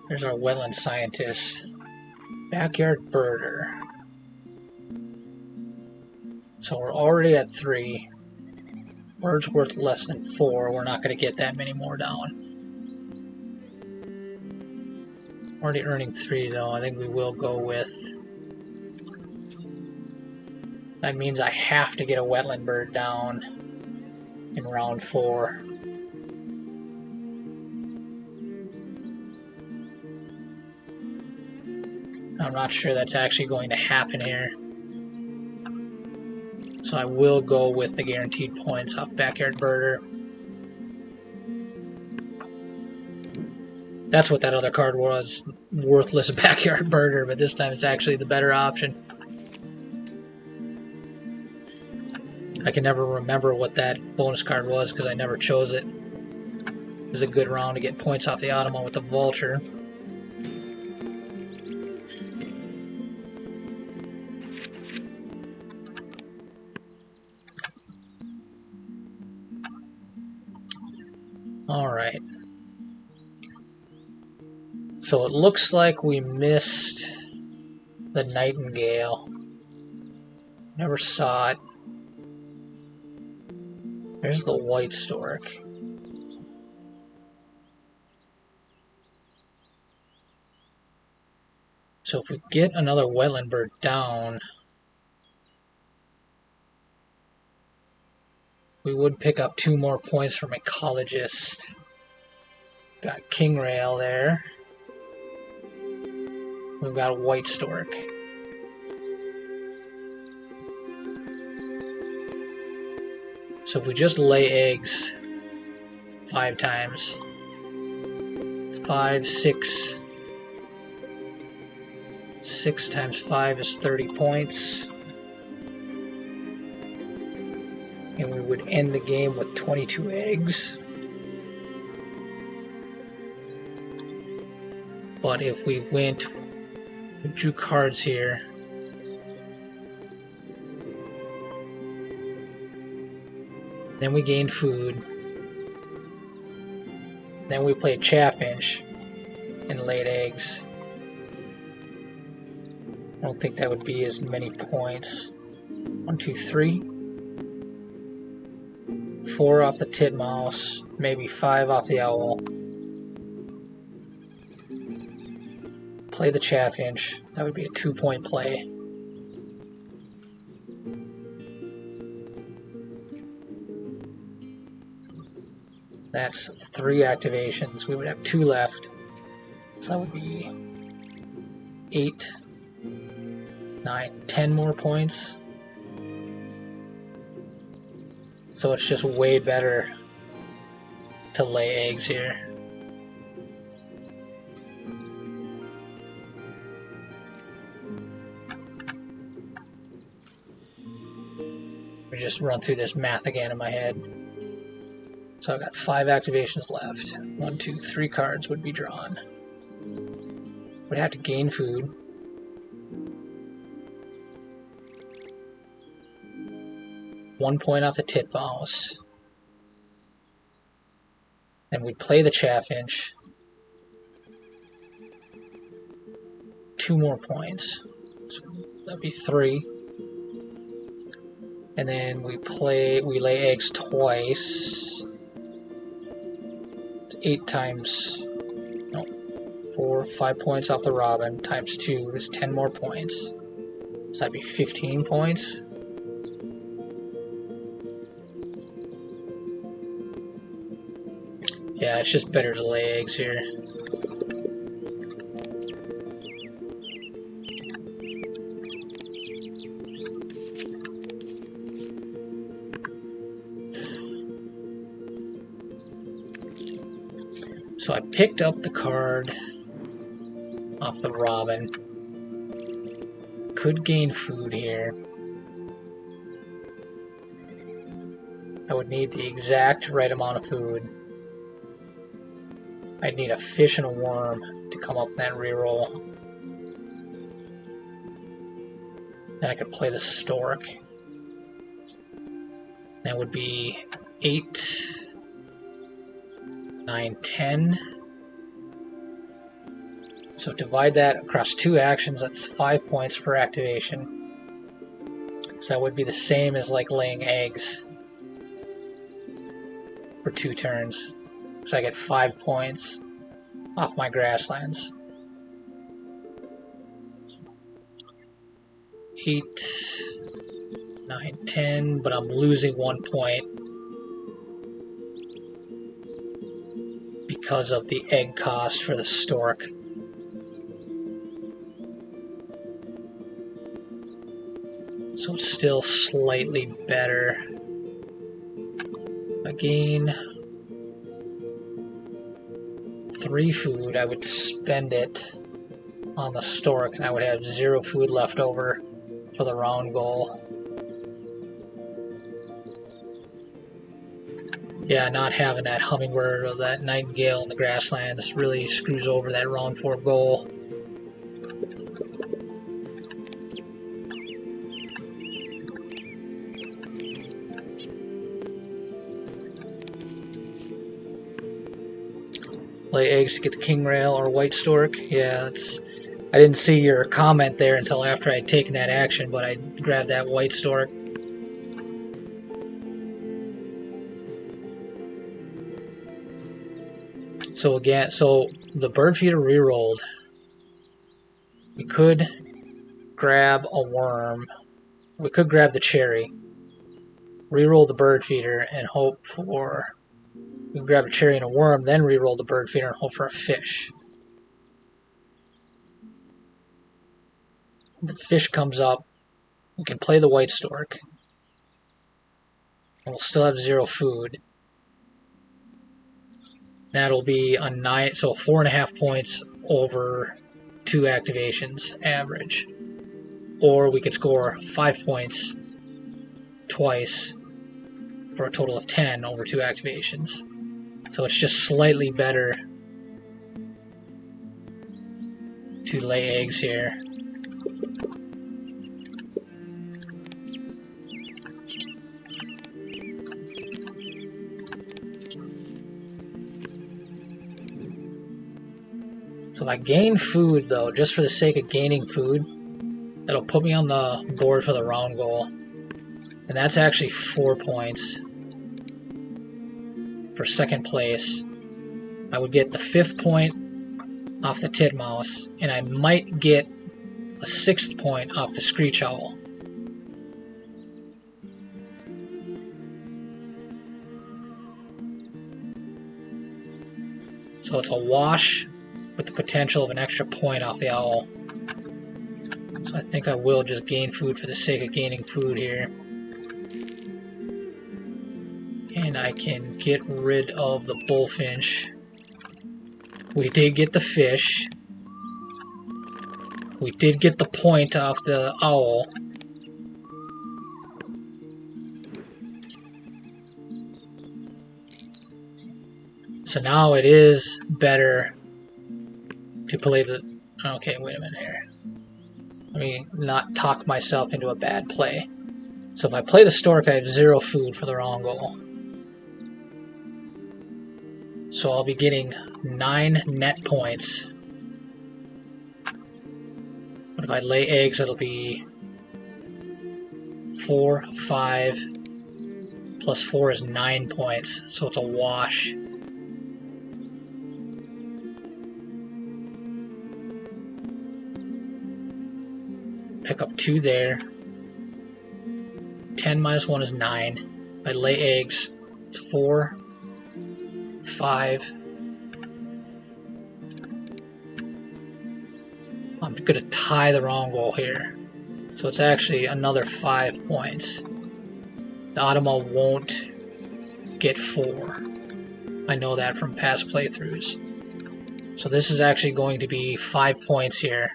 There's our wetland scientist. Backyard birder. So we're already at 3. Bird's worth less than 4. We're not going to get that many more down. Already earning 3 though. I think we will go with... That means I have to get a wetland bird down in round 4. I'm not sure that's actually going to happen here. So I will go with the guaranteed points off Backyard Birder. That's what that other card was. Worthless Backyard Birder, but this time it's actually the better option. I can never remember what that bonus card was because I never chose it. It was a good round to get points off the Ottoman with the Vulture. Alright. So it looks like we missed the nightingale. Never saw it. There's the white stork. So if we get another wetland bird down, we would pick up 2 more points from ecologist. Got king rail there. We've got a white stork. So if we just lay eggs 5 times, 5, 6. 6 times 5 is 30 points. And we would end the game with 22 eggs. But if we went, we drew cards here. Then we gained food. Then we played chaffinch and laid eggs. I don't think that would be as many points. 1, 2, 3. 4 off the titmouse, maybe 5 off the owl. Play the chaffinch. That would be a 2-point play. That's 3 activations. We would have 2 left. So that would be 8, 9, 10 more points. So it's just way better to lay eggs here. We just run through this math again in my head. So I've got 5 activations left. 1, 2, 3 cards would be drawn. Would have to gain food. One point off the titmouse. Then we'd play the chaffinch. 2 more points. So that'd be 3. And then we lay eggs twice. It's 8 times, no, 4, 5 points off the robin, times 2 is 10 more points. So that'd be 15 points. Yeah, it's just better to lay eggs here. So I picked up the card off the robin. Could gain food here. I would need the exact right amount of food. I'd need a fish and a worm to come up in that reroll. Then I could play the stork. That would be 8, 9, 10. So divide that across 2 actions, that's 5 points per activation. So that would be the same as like laying eggs for 2 turns. So I get 5 points off my grasslands. 8, 9, 10, but I'm losing 1 point because of the egg cost for the stork. So it's still slightly better. Again, 3 food, I would spend it on the stork and I would have 0 food left over for the round goal. Yeah, not having that hummingbird or that nightingale in the grasslands really screws over that round 4 goal. Lay eggs to get the king rail or white stork. Yeah, I didn't see your comment there until after I'd taken that action, but I grabbed that white stork. So again, the bird feeder rerolled. We could grab a worm. We could grab the cherry. Reroll the bird feeder and hope for... We can grab a cherry and a worm, then reroll the bird feeder and hope for a fish. The fish comes up. We can play the white stork. And we'll still have 0 food. That'll be a 9, so 4.5 points over 2 activations average. Or we could score 5 points twice for a total of 10 over 2 activations. So it's just slightly better to lay eggs here. So if I gain food, though, just for the sake of gaining food, that'll put me on the board for the round goal. And that's actually 4 points for second place. I would get the 5th point off the titmouse, and I might get a 6th point off the screech owl. So it's a wash with the potential of an extra point off the owl. So I think I will just gain food for the sake of gaining food here. And I can get rid of the bullfinch. We did get the fish. We did get the point off the owl. So now it is better to play the... Okay, wait a minute here. Let me not talk myself into a bad play. So if I play the stork, I have 0 food for the wrong goal. So I'll be getting 9 net points. But if I lay eggs, it'll be 4, 5, plus 4 is 9 points. So it's a wash. Pick up 2 there. 10 minus 1 is 9. If I lay eggs, it's 4, 5. I'm going to tie the wrong goal here. So it's actually another 5 points. The Automa won't get 4. I know that from past playthroughs. So this is actually going to be 5 points here.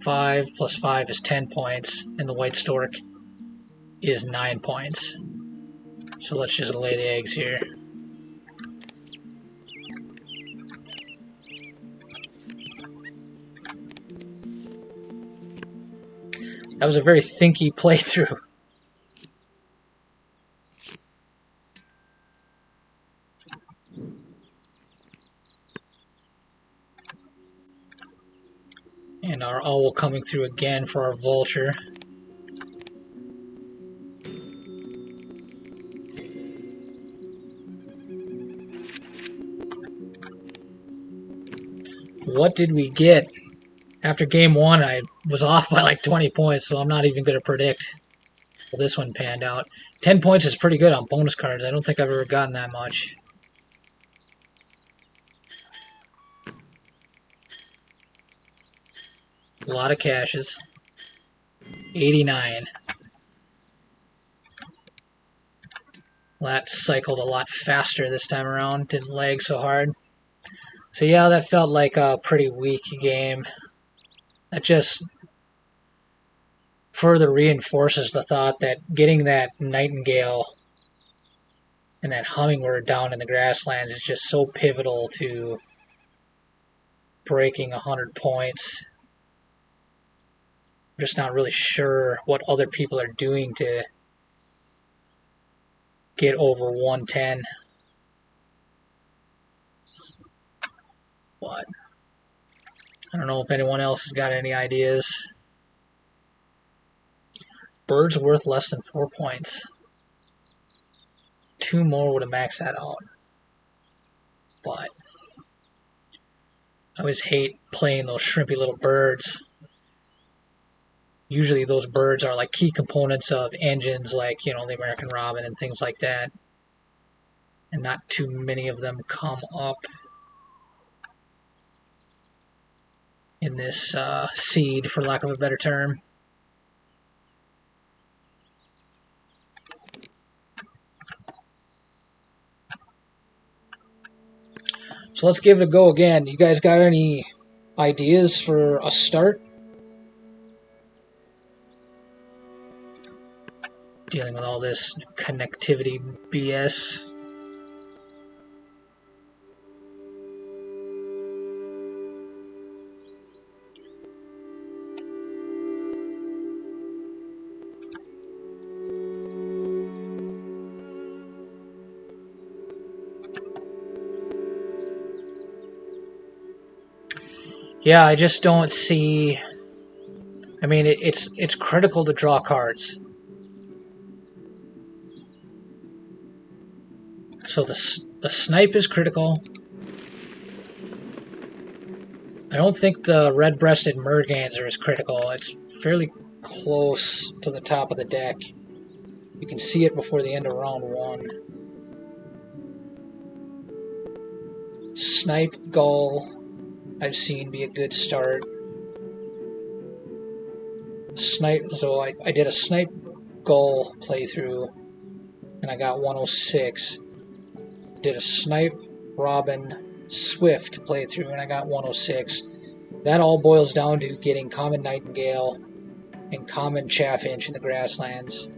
5 plus 5 is 10 points, and the white stork is 9 points. So let's just lay the eggs here. That was a very thinky playthrough. And our owl coming through again for our vulture. What did we get? After game 1, I was off by like 20 points, so I'm not even going to predict how this one panned out. 10 points is pretty good on bonus cards. I don't think I've ever gotten that much. A lot of caches. 89. That cycled a lot faster this time around. Didn't lag so hard. So yeah, that felt like a pretty weak game. That just further reinforces the thought that getting that nightingale and that hummingbird down in the grasslands is just so pivotal to breaking 100 points. I'm just not really sure what other people are doing to get over 110. But I don't know if anyone else has got any ideas. Birds worth less than 4 points. 2 more would have maxed that out. But I always hate playing those shrimpy little birds. Usually those birds are like key components of engines like, you know, the American Robin and things like that. And not too many of them come up in this seed, for lack of a better term. So let's give it a go again. You guys got any ideas for a start? Dealing with all this connectivity BS. Yeah, I just don't see. I mean, it's critical to draw cards. So the snipe is critical. I don't think the red-breasted merganser is critical. It's fairly close to the top of the deck. You can see it before the end of round 1. Snipe gull I've seen be a good start. Snipe, so I did a snipe gull playthrough and I got 106. Did a snipe robin swift playthrough and I got 106. That all boils down to getting common nightingale and common chaffinch in the grasslands,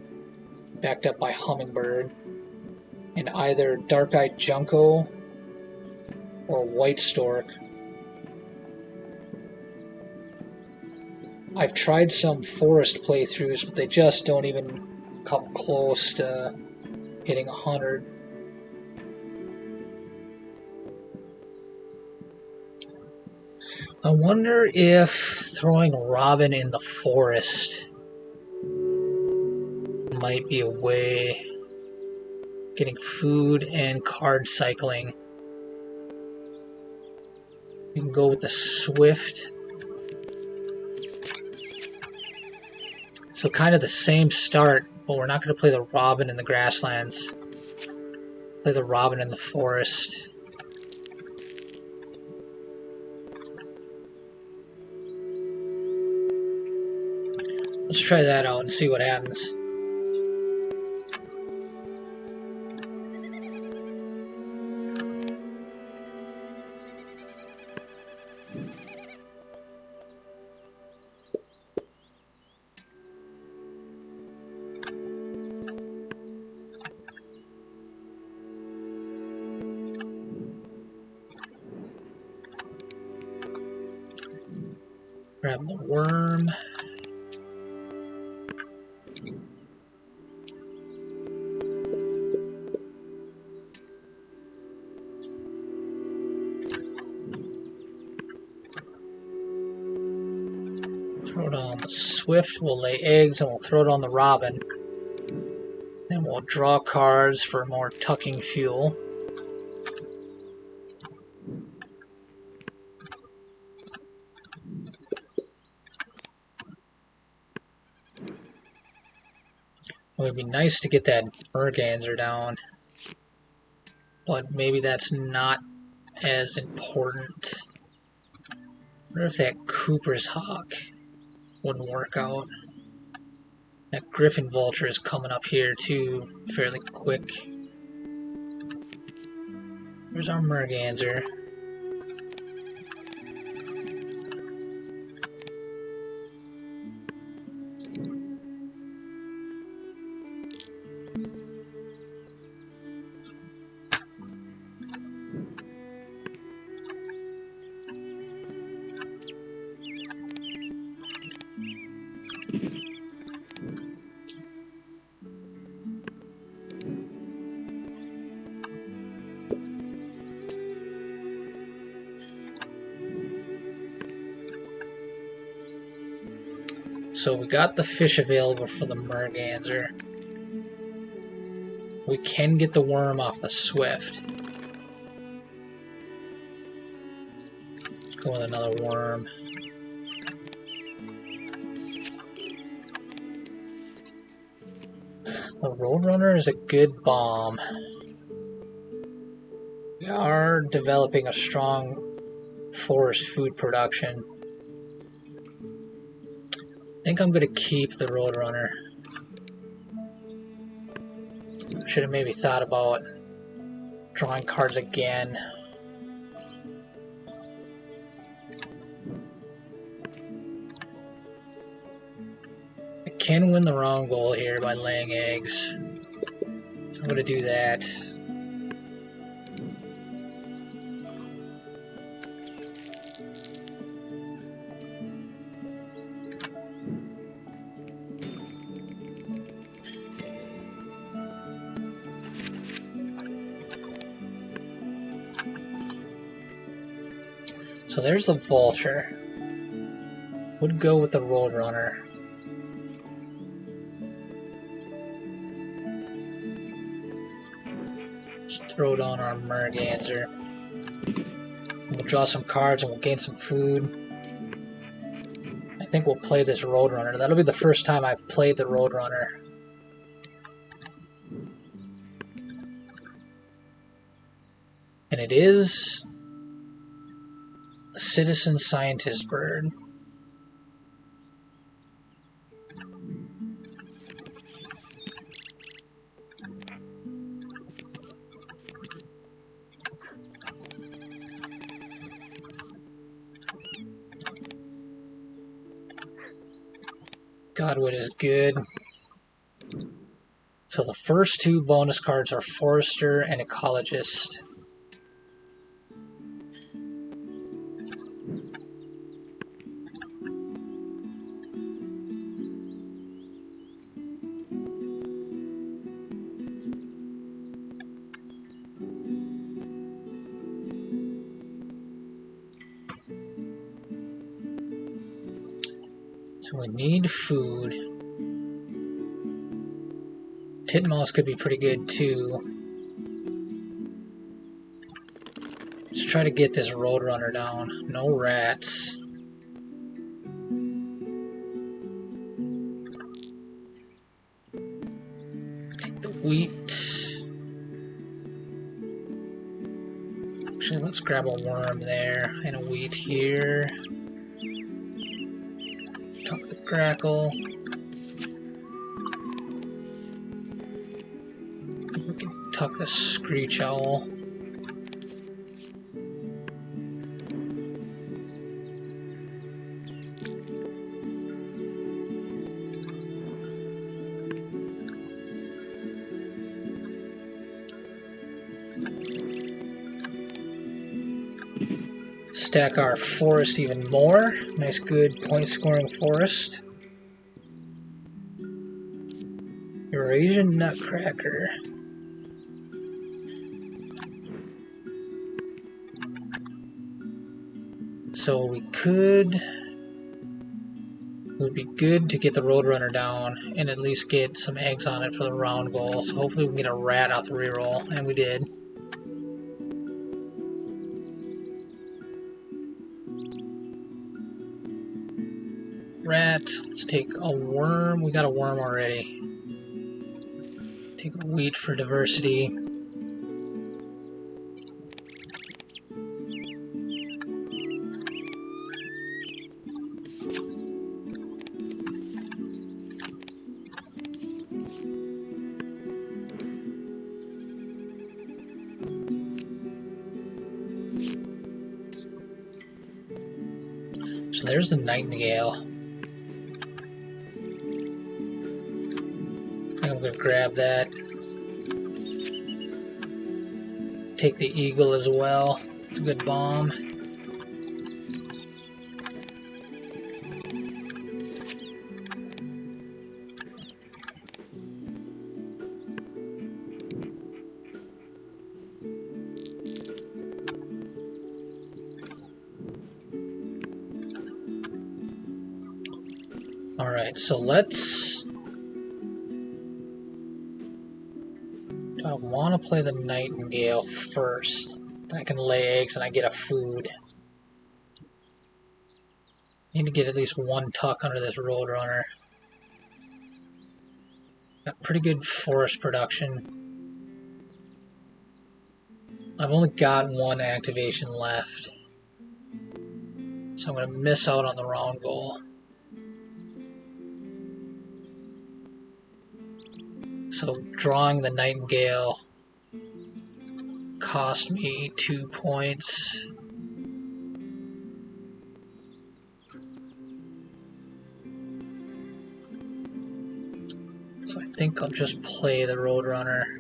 backed up by hummingbird, and either dark-eyed junco or white stork. I've tried some forest playthroughs, but they just don't even come close to hitting 100. I wonder if throwing Robin in the forest might be a way. Getting food and card cycling. You can go with the Swift. So kind of the same start, but we're not going to play the Robin in the grasslands. Play the Robin in the forest. Let's try that out and see what happens. Grab the worm. Throw it on the Swift, we'll lay eggs, and we'll throw it on the Robin. Then we'll draw cards for more tucking fuel. It would be nice to get that merganser down, but maybe that's not as important. I wonder if that Cooper's Hawk wouldn't work out. That Griffin Vulture is coming up here too, fairly quick. Here's our merganser. So we got the fish available for the merganser. We can get the worm off the swift. Let's go with another worm. The Roadrunner is a good bomb. We are developing a strong forest food production. I think I'm going to keep the Roadrunner. Should have maybe thought about drawing cards again. I can win the round goal here by laying eggs. So I'm going to do that. So there's the vulture. Would go with the Roadrunner. Just throw down our merganser. We'll draw some cards and we'll gain some food. I think we'll play this Roadrunner. That'll be the first time I've played the Roadrunner. And it is a citizen scientist bird. Godwood is good. So the first two bonus cards are Forester and Ecologist. So we need food. Titmouse could be pretty good too. Let's try to get this Roadrunner down. No rats. Take the wheat. Actually, let's grab a worm there and a wheat here. Tuck the grackle. We can tuck the screech owl. Stack our forest even more. Nice, good point-scoring forest. Eurasian Nutcracker. So we could... It would be good to get the Roadrunner down and at least get some eggs on it for the round goal. So hopefully we can get a rat off the reroll, and we did. Rat, let's take a worm. We got a worm already. Take a wheat for diversity. So there's the nightingale. I'm going to grab that. Take the eagle as well. It's a good bomb. Alright. Alright, so let's... Do I want to play the Nightingale first? I can lay eggs and I get a food. Need to get at least one tuck under this Roadrunner. Got pretty good forest production. I've only got one activation left. So I'm going to miss out on the round goal. So drawing the Nightingale cost me 2 points. So I think I'll just play the Roadrunner.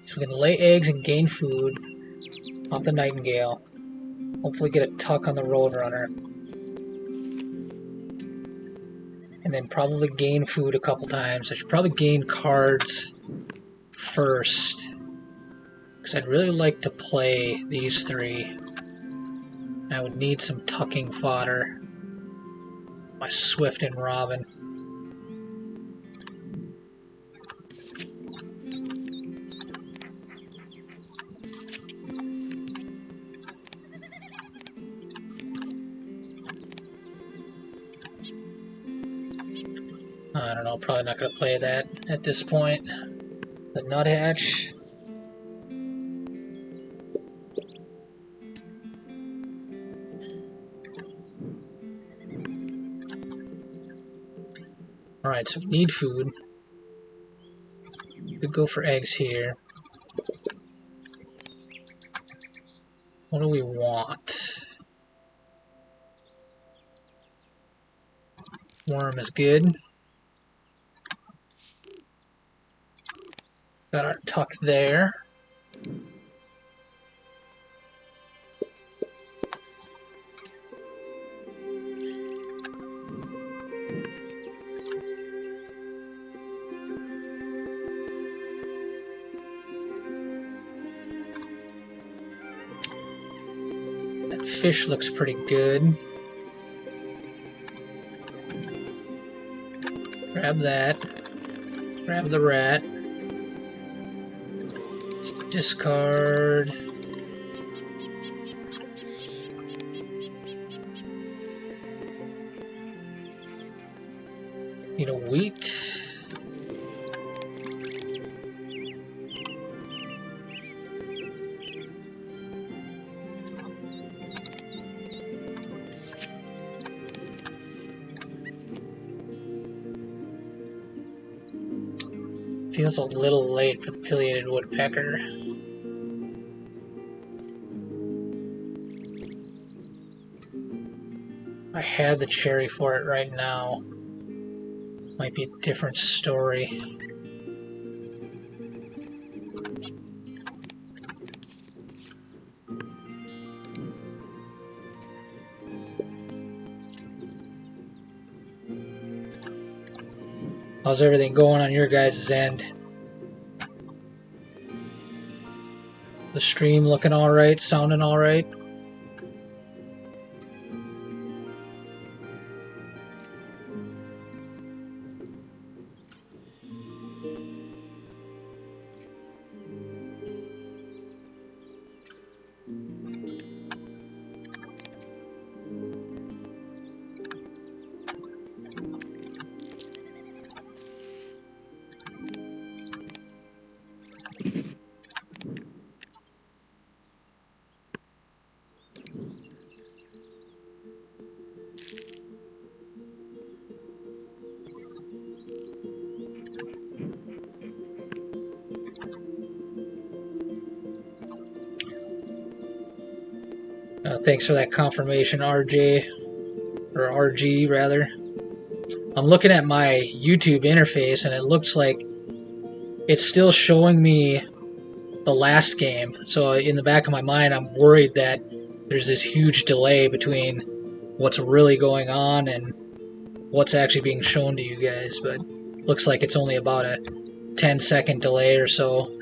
So we can lay eggs and gain food off the Nightingale. Hopefully get a tuck on the Roadrunner. And then probably gain food a couple times. I should probably gain cards first. Because I'd really like to play these three. I would need some tucking fodder. My Swift and Robin. I don't know, probably not going to play that at this point. The Nuthatch. Alright, so we need food. We could go for eggs here. What do we want? Worm is good. Got our tuck there. That fish looks pretty good. Grab that. Grab the rat. Let's discard. Need a wheat. Feels a little late for the pileated woodpecker. If I had the cherry for it right now, might be a different story. How's everything going on your guys' end? The stream looking alright, sounding alright? Thanks for that confirmation, RJ, or RG rather. I'm looking at my YouTube interface and it looks like it's still showing me the last game. So in the back of my mind, I'm worried that there's this huge delay between what's really going on and what's actually being shown to you guys. But looks like it's only about a 10-second delay or so.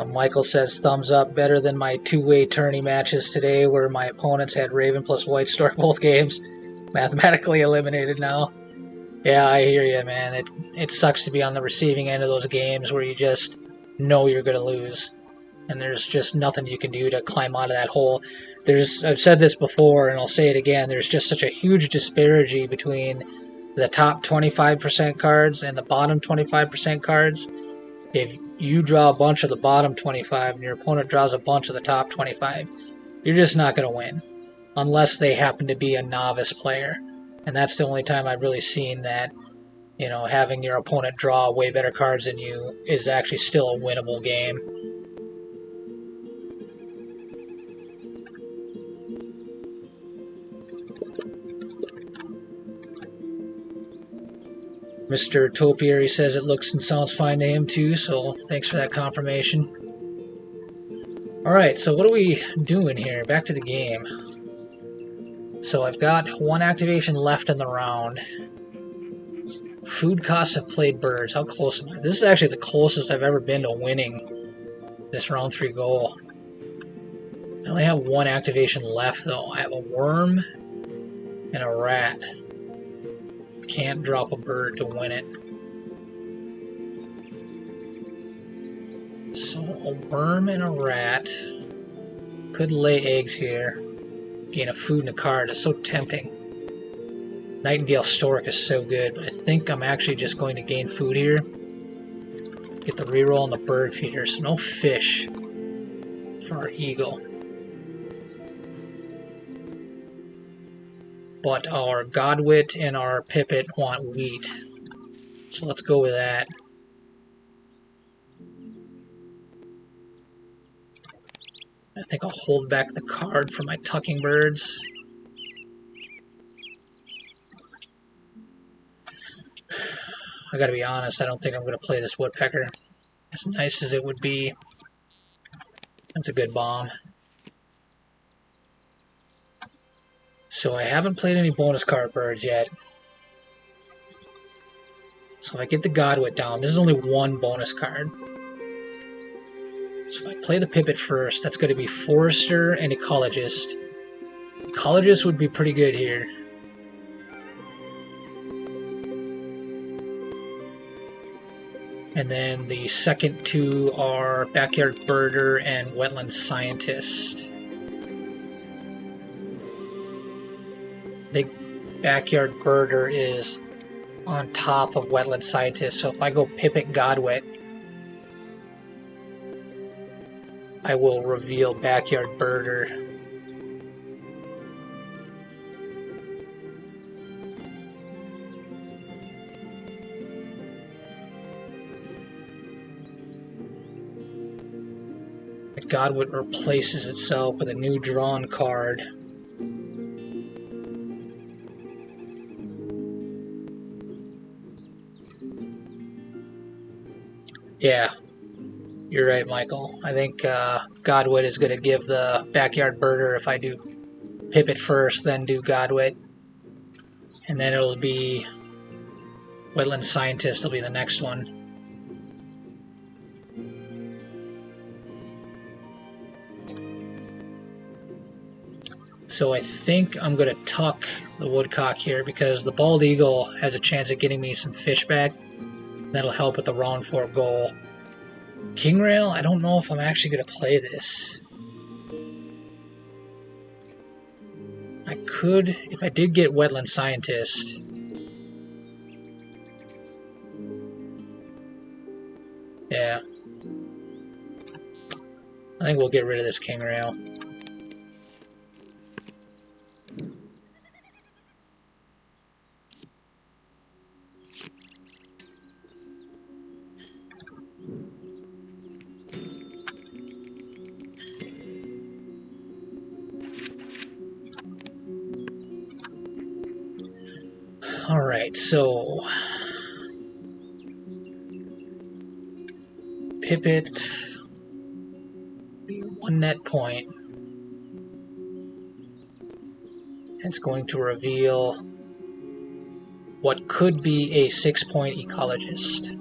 Michael says, thumbs up, better than my two-way tourney matches today where my opponents had Raven plus White Stork both games. Mathematically eliminated now. Yeah, I hear you, man. It sucks to be on the receiving end of those games where you just know you're going to lose. And there's just nothing you can do to climb out of that hole. I've said this before, and I'll say it again, there's just such a huge disparity between the top 25% cards and the bottom 25% cards. If you draw a bunch of the bottom 25 and your opponent draws a bunch of the top 25, you're just not going to win unless they happen to be a novice player. And that's the only time I've really seen that, you know, having your opponent draw way better cards than you is actually still a winnable game. Mr. Topiary says it looks and sounds fine to him too, so thanks for that confirmation. Alright, so what are we doing here? Back to the game. So I've got one activation left in the round. Food costs have played birds. How close am I? This is actually the closest I've ever been to winning this round 3 goal. I only have one activation left though. I have a worm and a rat. Can't drop a bird to win it. So a worm and a rat could lay eggs here. Gain a food and a card is so tempting. Nightingale Stork is so good, but I think I'm actually just going to gain food here. Get the reroll on the bird feeder, so no fish for our eagle. But our Godwit and our Pipit want wheat. So let's go with that. I think I'll hold back the card for my tucking birds. I gotta be honest, I don't think I'm gonna play this woodpecker. As nice as it would be, that's a good bomb. So I haven't played any bonus card birds yet. So if I get the Godwit down, this is only one bonus card. So if I play the Pipit first, that's going to be Forester and Ecologist. Ecologist would be pretty good here. And then the second two are Backyard Birder and Wetland Scientist. I think Backyard Birder is on top of Wetland Scientist, so if I go Pipit Godwit, I will reveal Backyard Birder. The Godwit replaces itself with a new drawn card. Yeah, you're right, Michael. I think Godwit is going to give the Backyard Birder if I do Pipit first, then do Godwit. And then it'll be Wetland Scientist will be the next one. So I think I'm going to tuck the Woodcock here because the Bald Eagle has a chance of getting me some fish back. That'll help with the round 4 goal. King Rail, I don't know if I'm actually going to play this. I could, if I did get Wetland Scientist. Yeah. I think we'll get rid of this King Rail. Alright, so Pipit, 1 net point. It's going to reveal what could be a 6-point ecologist.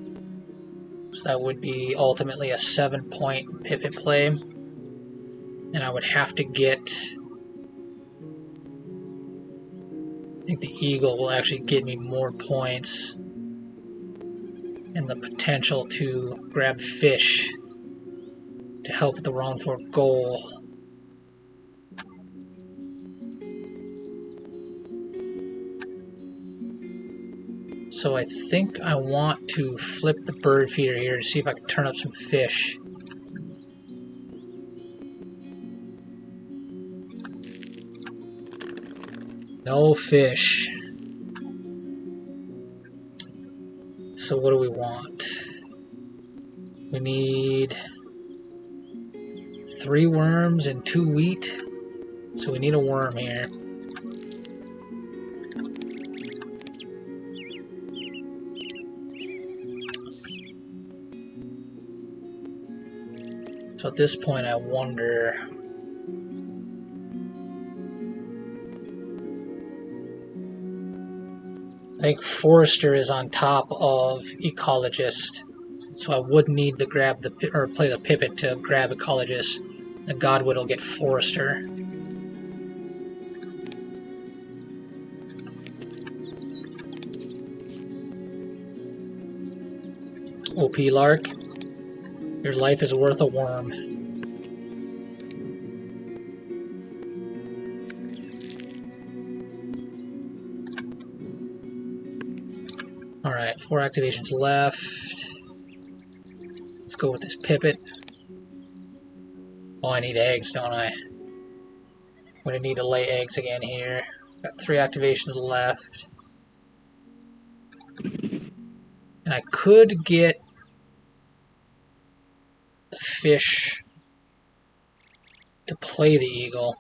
So that would be ultimately a 7-point Pipit play. And I would have to get... I think the eagle will actually give me more points and the potential to grab fish to help with the round 4 goal. So I think I want to flip the bird feeder here to see if I can turn up some fish. No fish. So what do we want? We need 3 worms and 2 wheat. So we need a worm here. So at this point I wonder... I think Forester is on top of Ecologist, so I would need to grab the or play the Pipit to grab Ecologist. The Godwit will get Forester. OP Lark, your life is worth a worm. Alright, 4 activations left. Let's go with this Pipit. Oh, I need eggs, don't I? I'm gonna need to lay eggs again here. Got 3 activations left. And I could get the fish to play the eagle.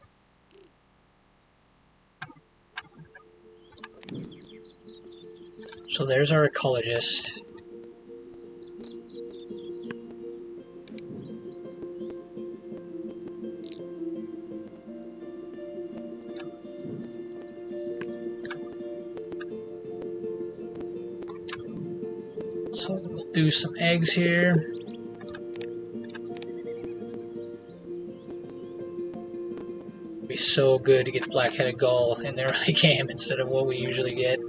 So there's our ecologist. So we'll do some eggs here. It'd be so good to get the black-headed gull in the early game instead of what we usually get.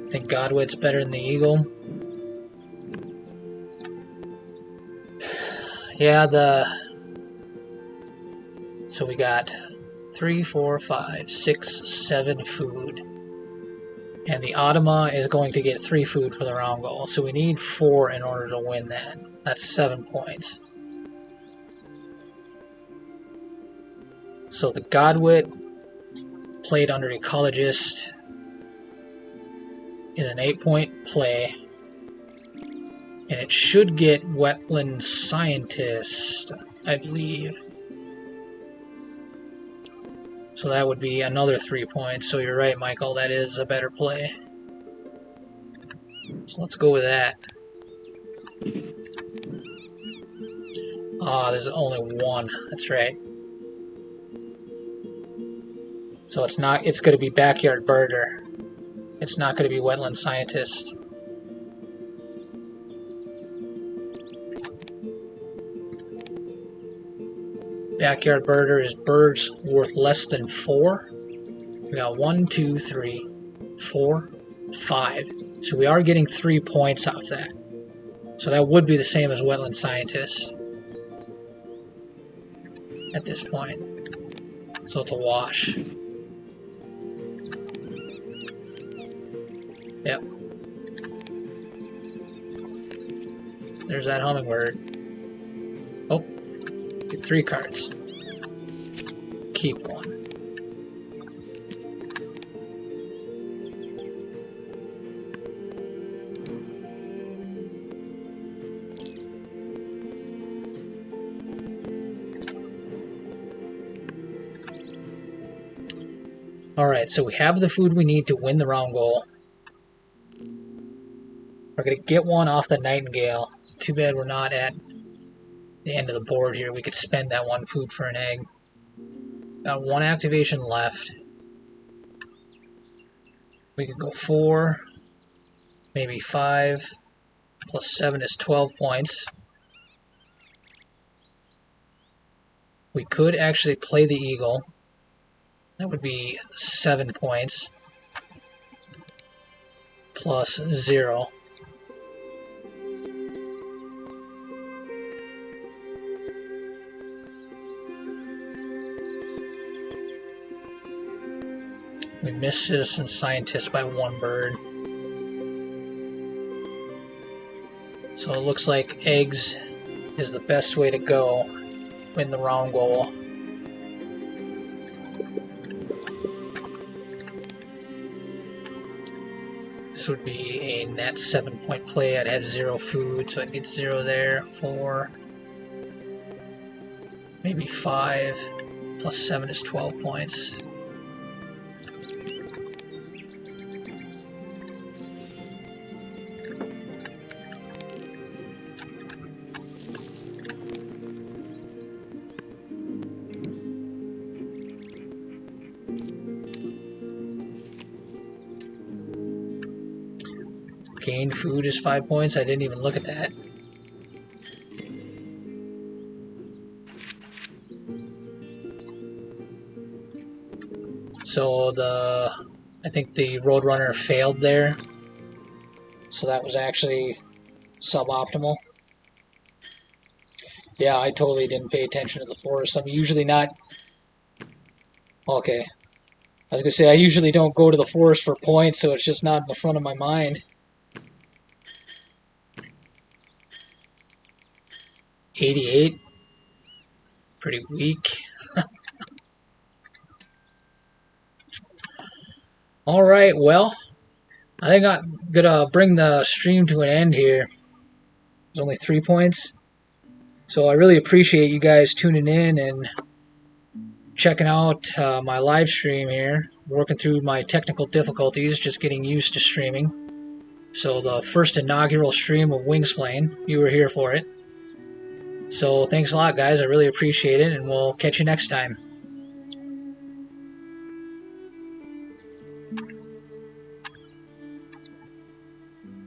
I think Godwit's better than the eagle. Yeah, so we got 3, 4, 5, 6, 7 food. And the Automa is going to get 3 food for the round goal. So we need 4 in order to win that. That's 7 points. So the Godwit played under Ecologist is an 8-point play. And it should get Wetland Scientist, I believe. So that would be another 3 points. So you're right, Michael, that is a better play. So let's go with that. Ah, there's only 1. That's right. So it's going to be Backyard Birder. It's not going to be Wetland Scientist. Backyard Birder is birds worth less than 4. We got 1, 2, 3, 4, 5. So we are getting 3 points off that. So that would be the same as Wetland Scientist at this point. So it's a wash. Yep. There's that hummingbird. Oh, get 3 cards. Keep 1. Alright, so we have the food we need to win the round goal. We're going to get one off the Nightingale. It's too bad we're not at the end of the board here. We could spend that one food for an egg. Got one activation left. We could go 4, maybe 5, plus 7 is 12 points. We could actually play the eagle. That would be 7 points. Plus 0. We missed Citizen Scientist by 1 bird. So it looks like eggs is the best way to go. Win the round goal. This would be a net 7-point play. I'd have 0 food, so I'd get 0 there. 4, maybe 5, plus 7 is 12 points. Gained food is 5 points. I didn't even look at that. So I think the Roadrunner failed there. So that was actually suboptimal. Yeah, I totally didn't pay attention to the forest. I'm usually not... Okay. I was going to say, I usually don't go to the forest for points, so it's just not in the front of my mind. 88. Pretty weak. Alright, well, I think I'm gonna bring the stream to an end here. There's only 3 points. So I really appreciate you guys tuning in and checking out my live stream here. Working through my technical difficulties, just getting used to streaming. So the first inaugural stream of Wingspan, you were here for it. So thanks a lot, guys. I really appreciate it, and we'll catch you next time.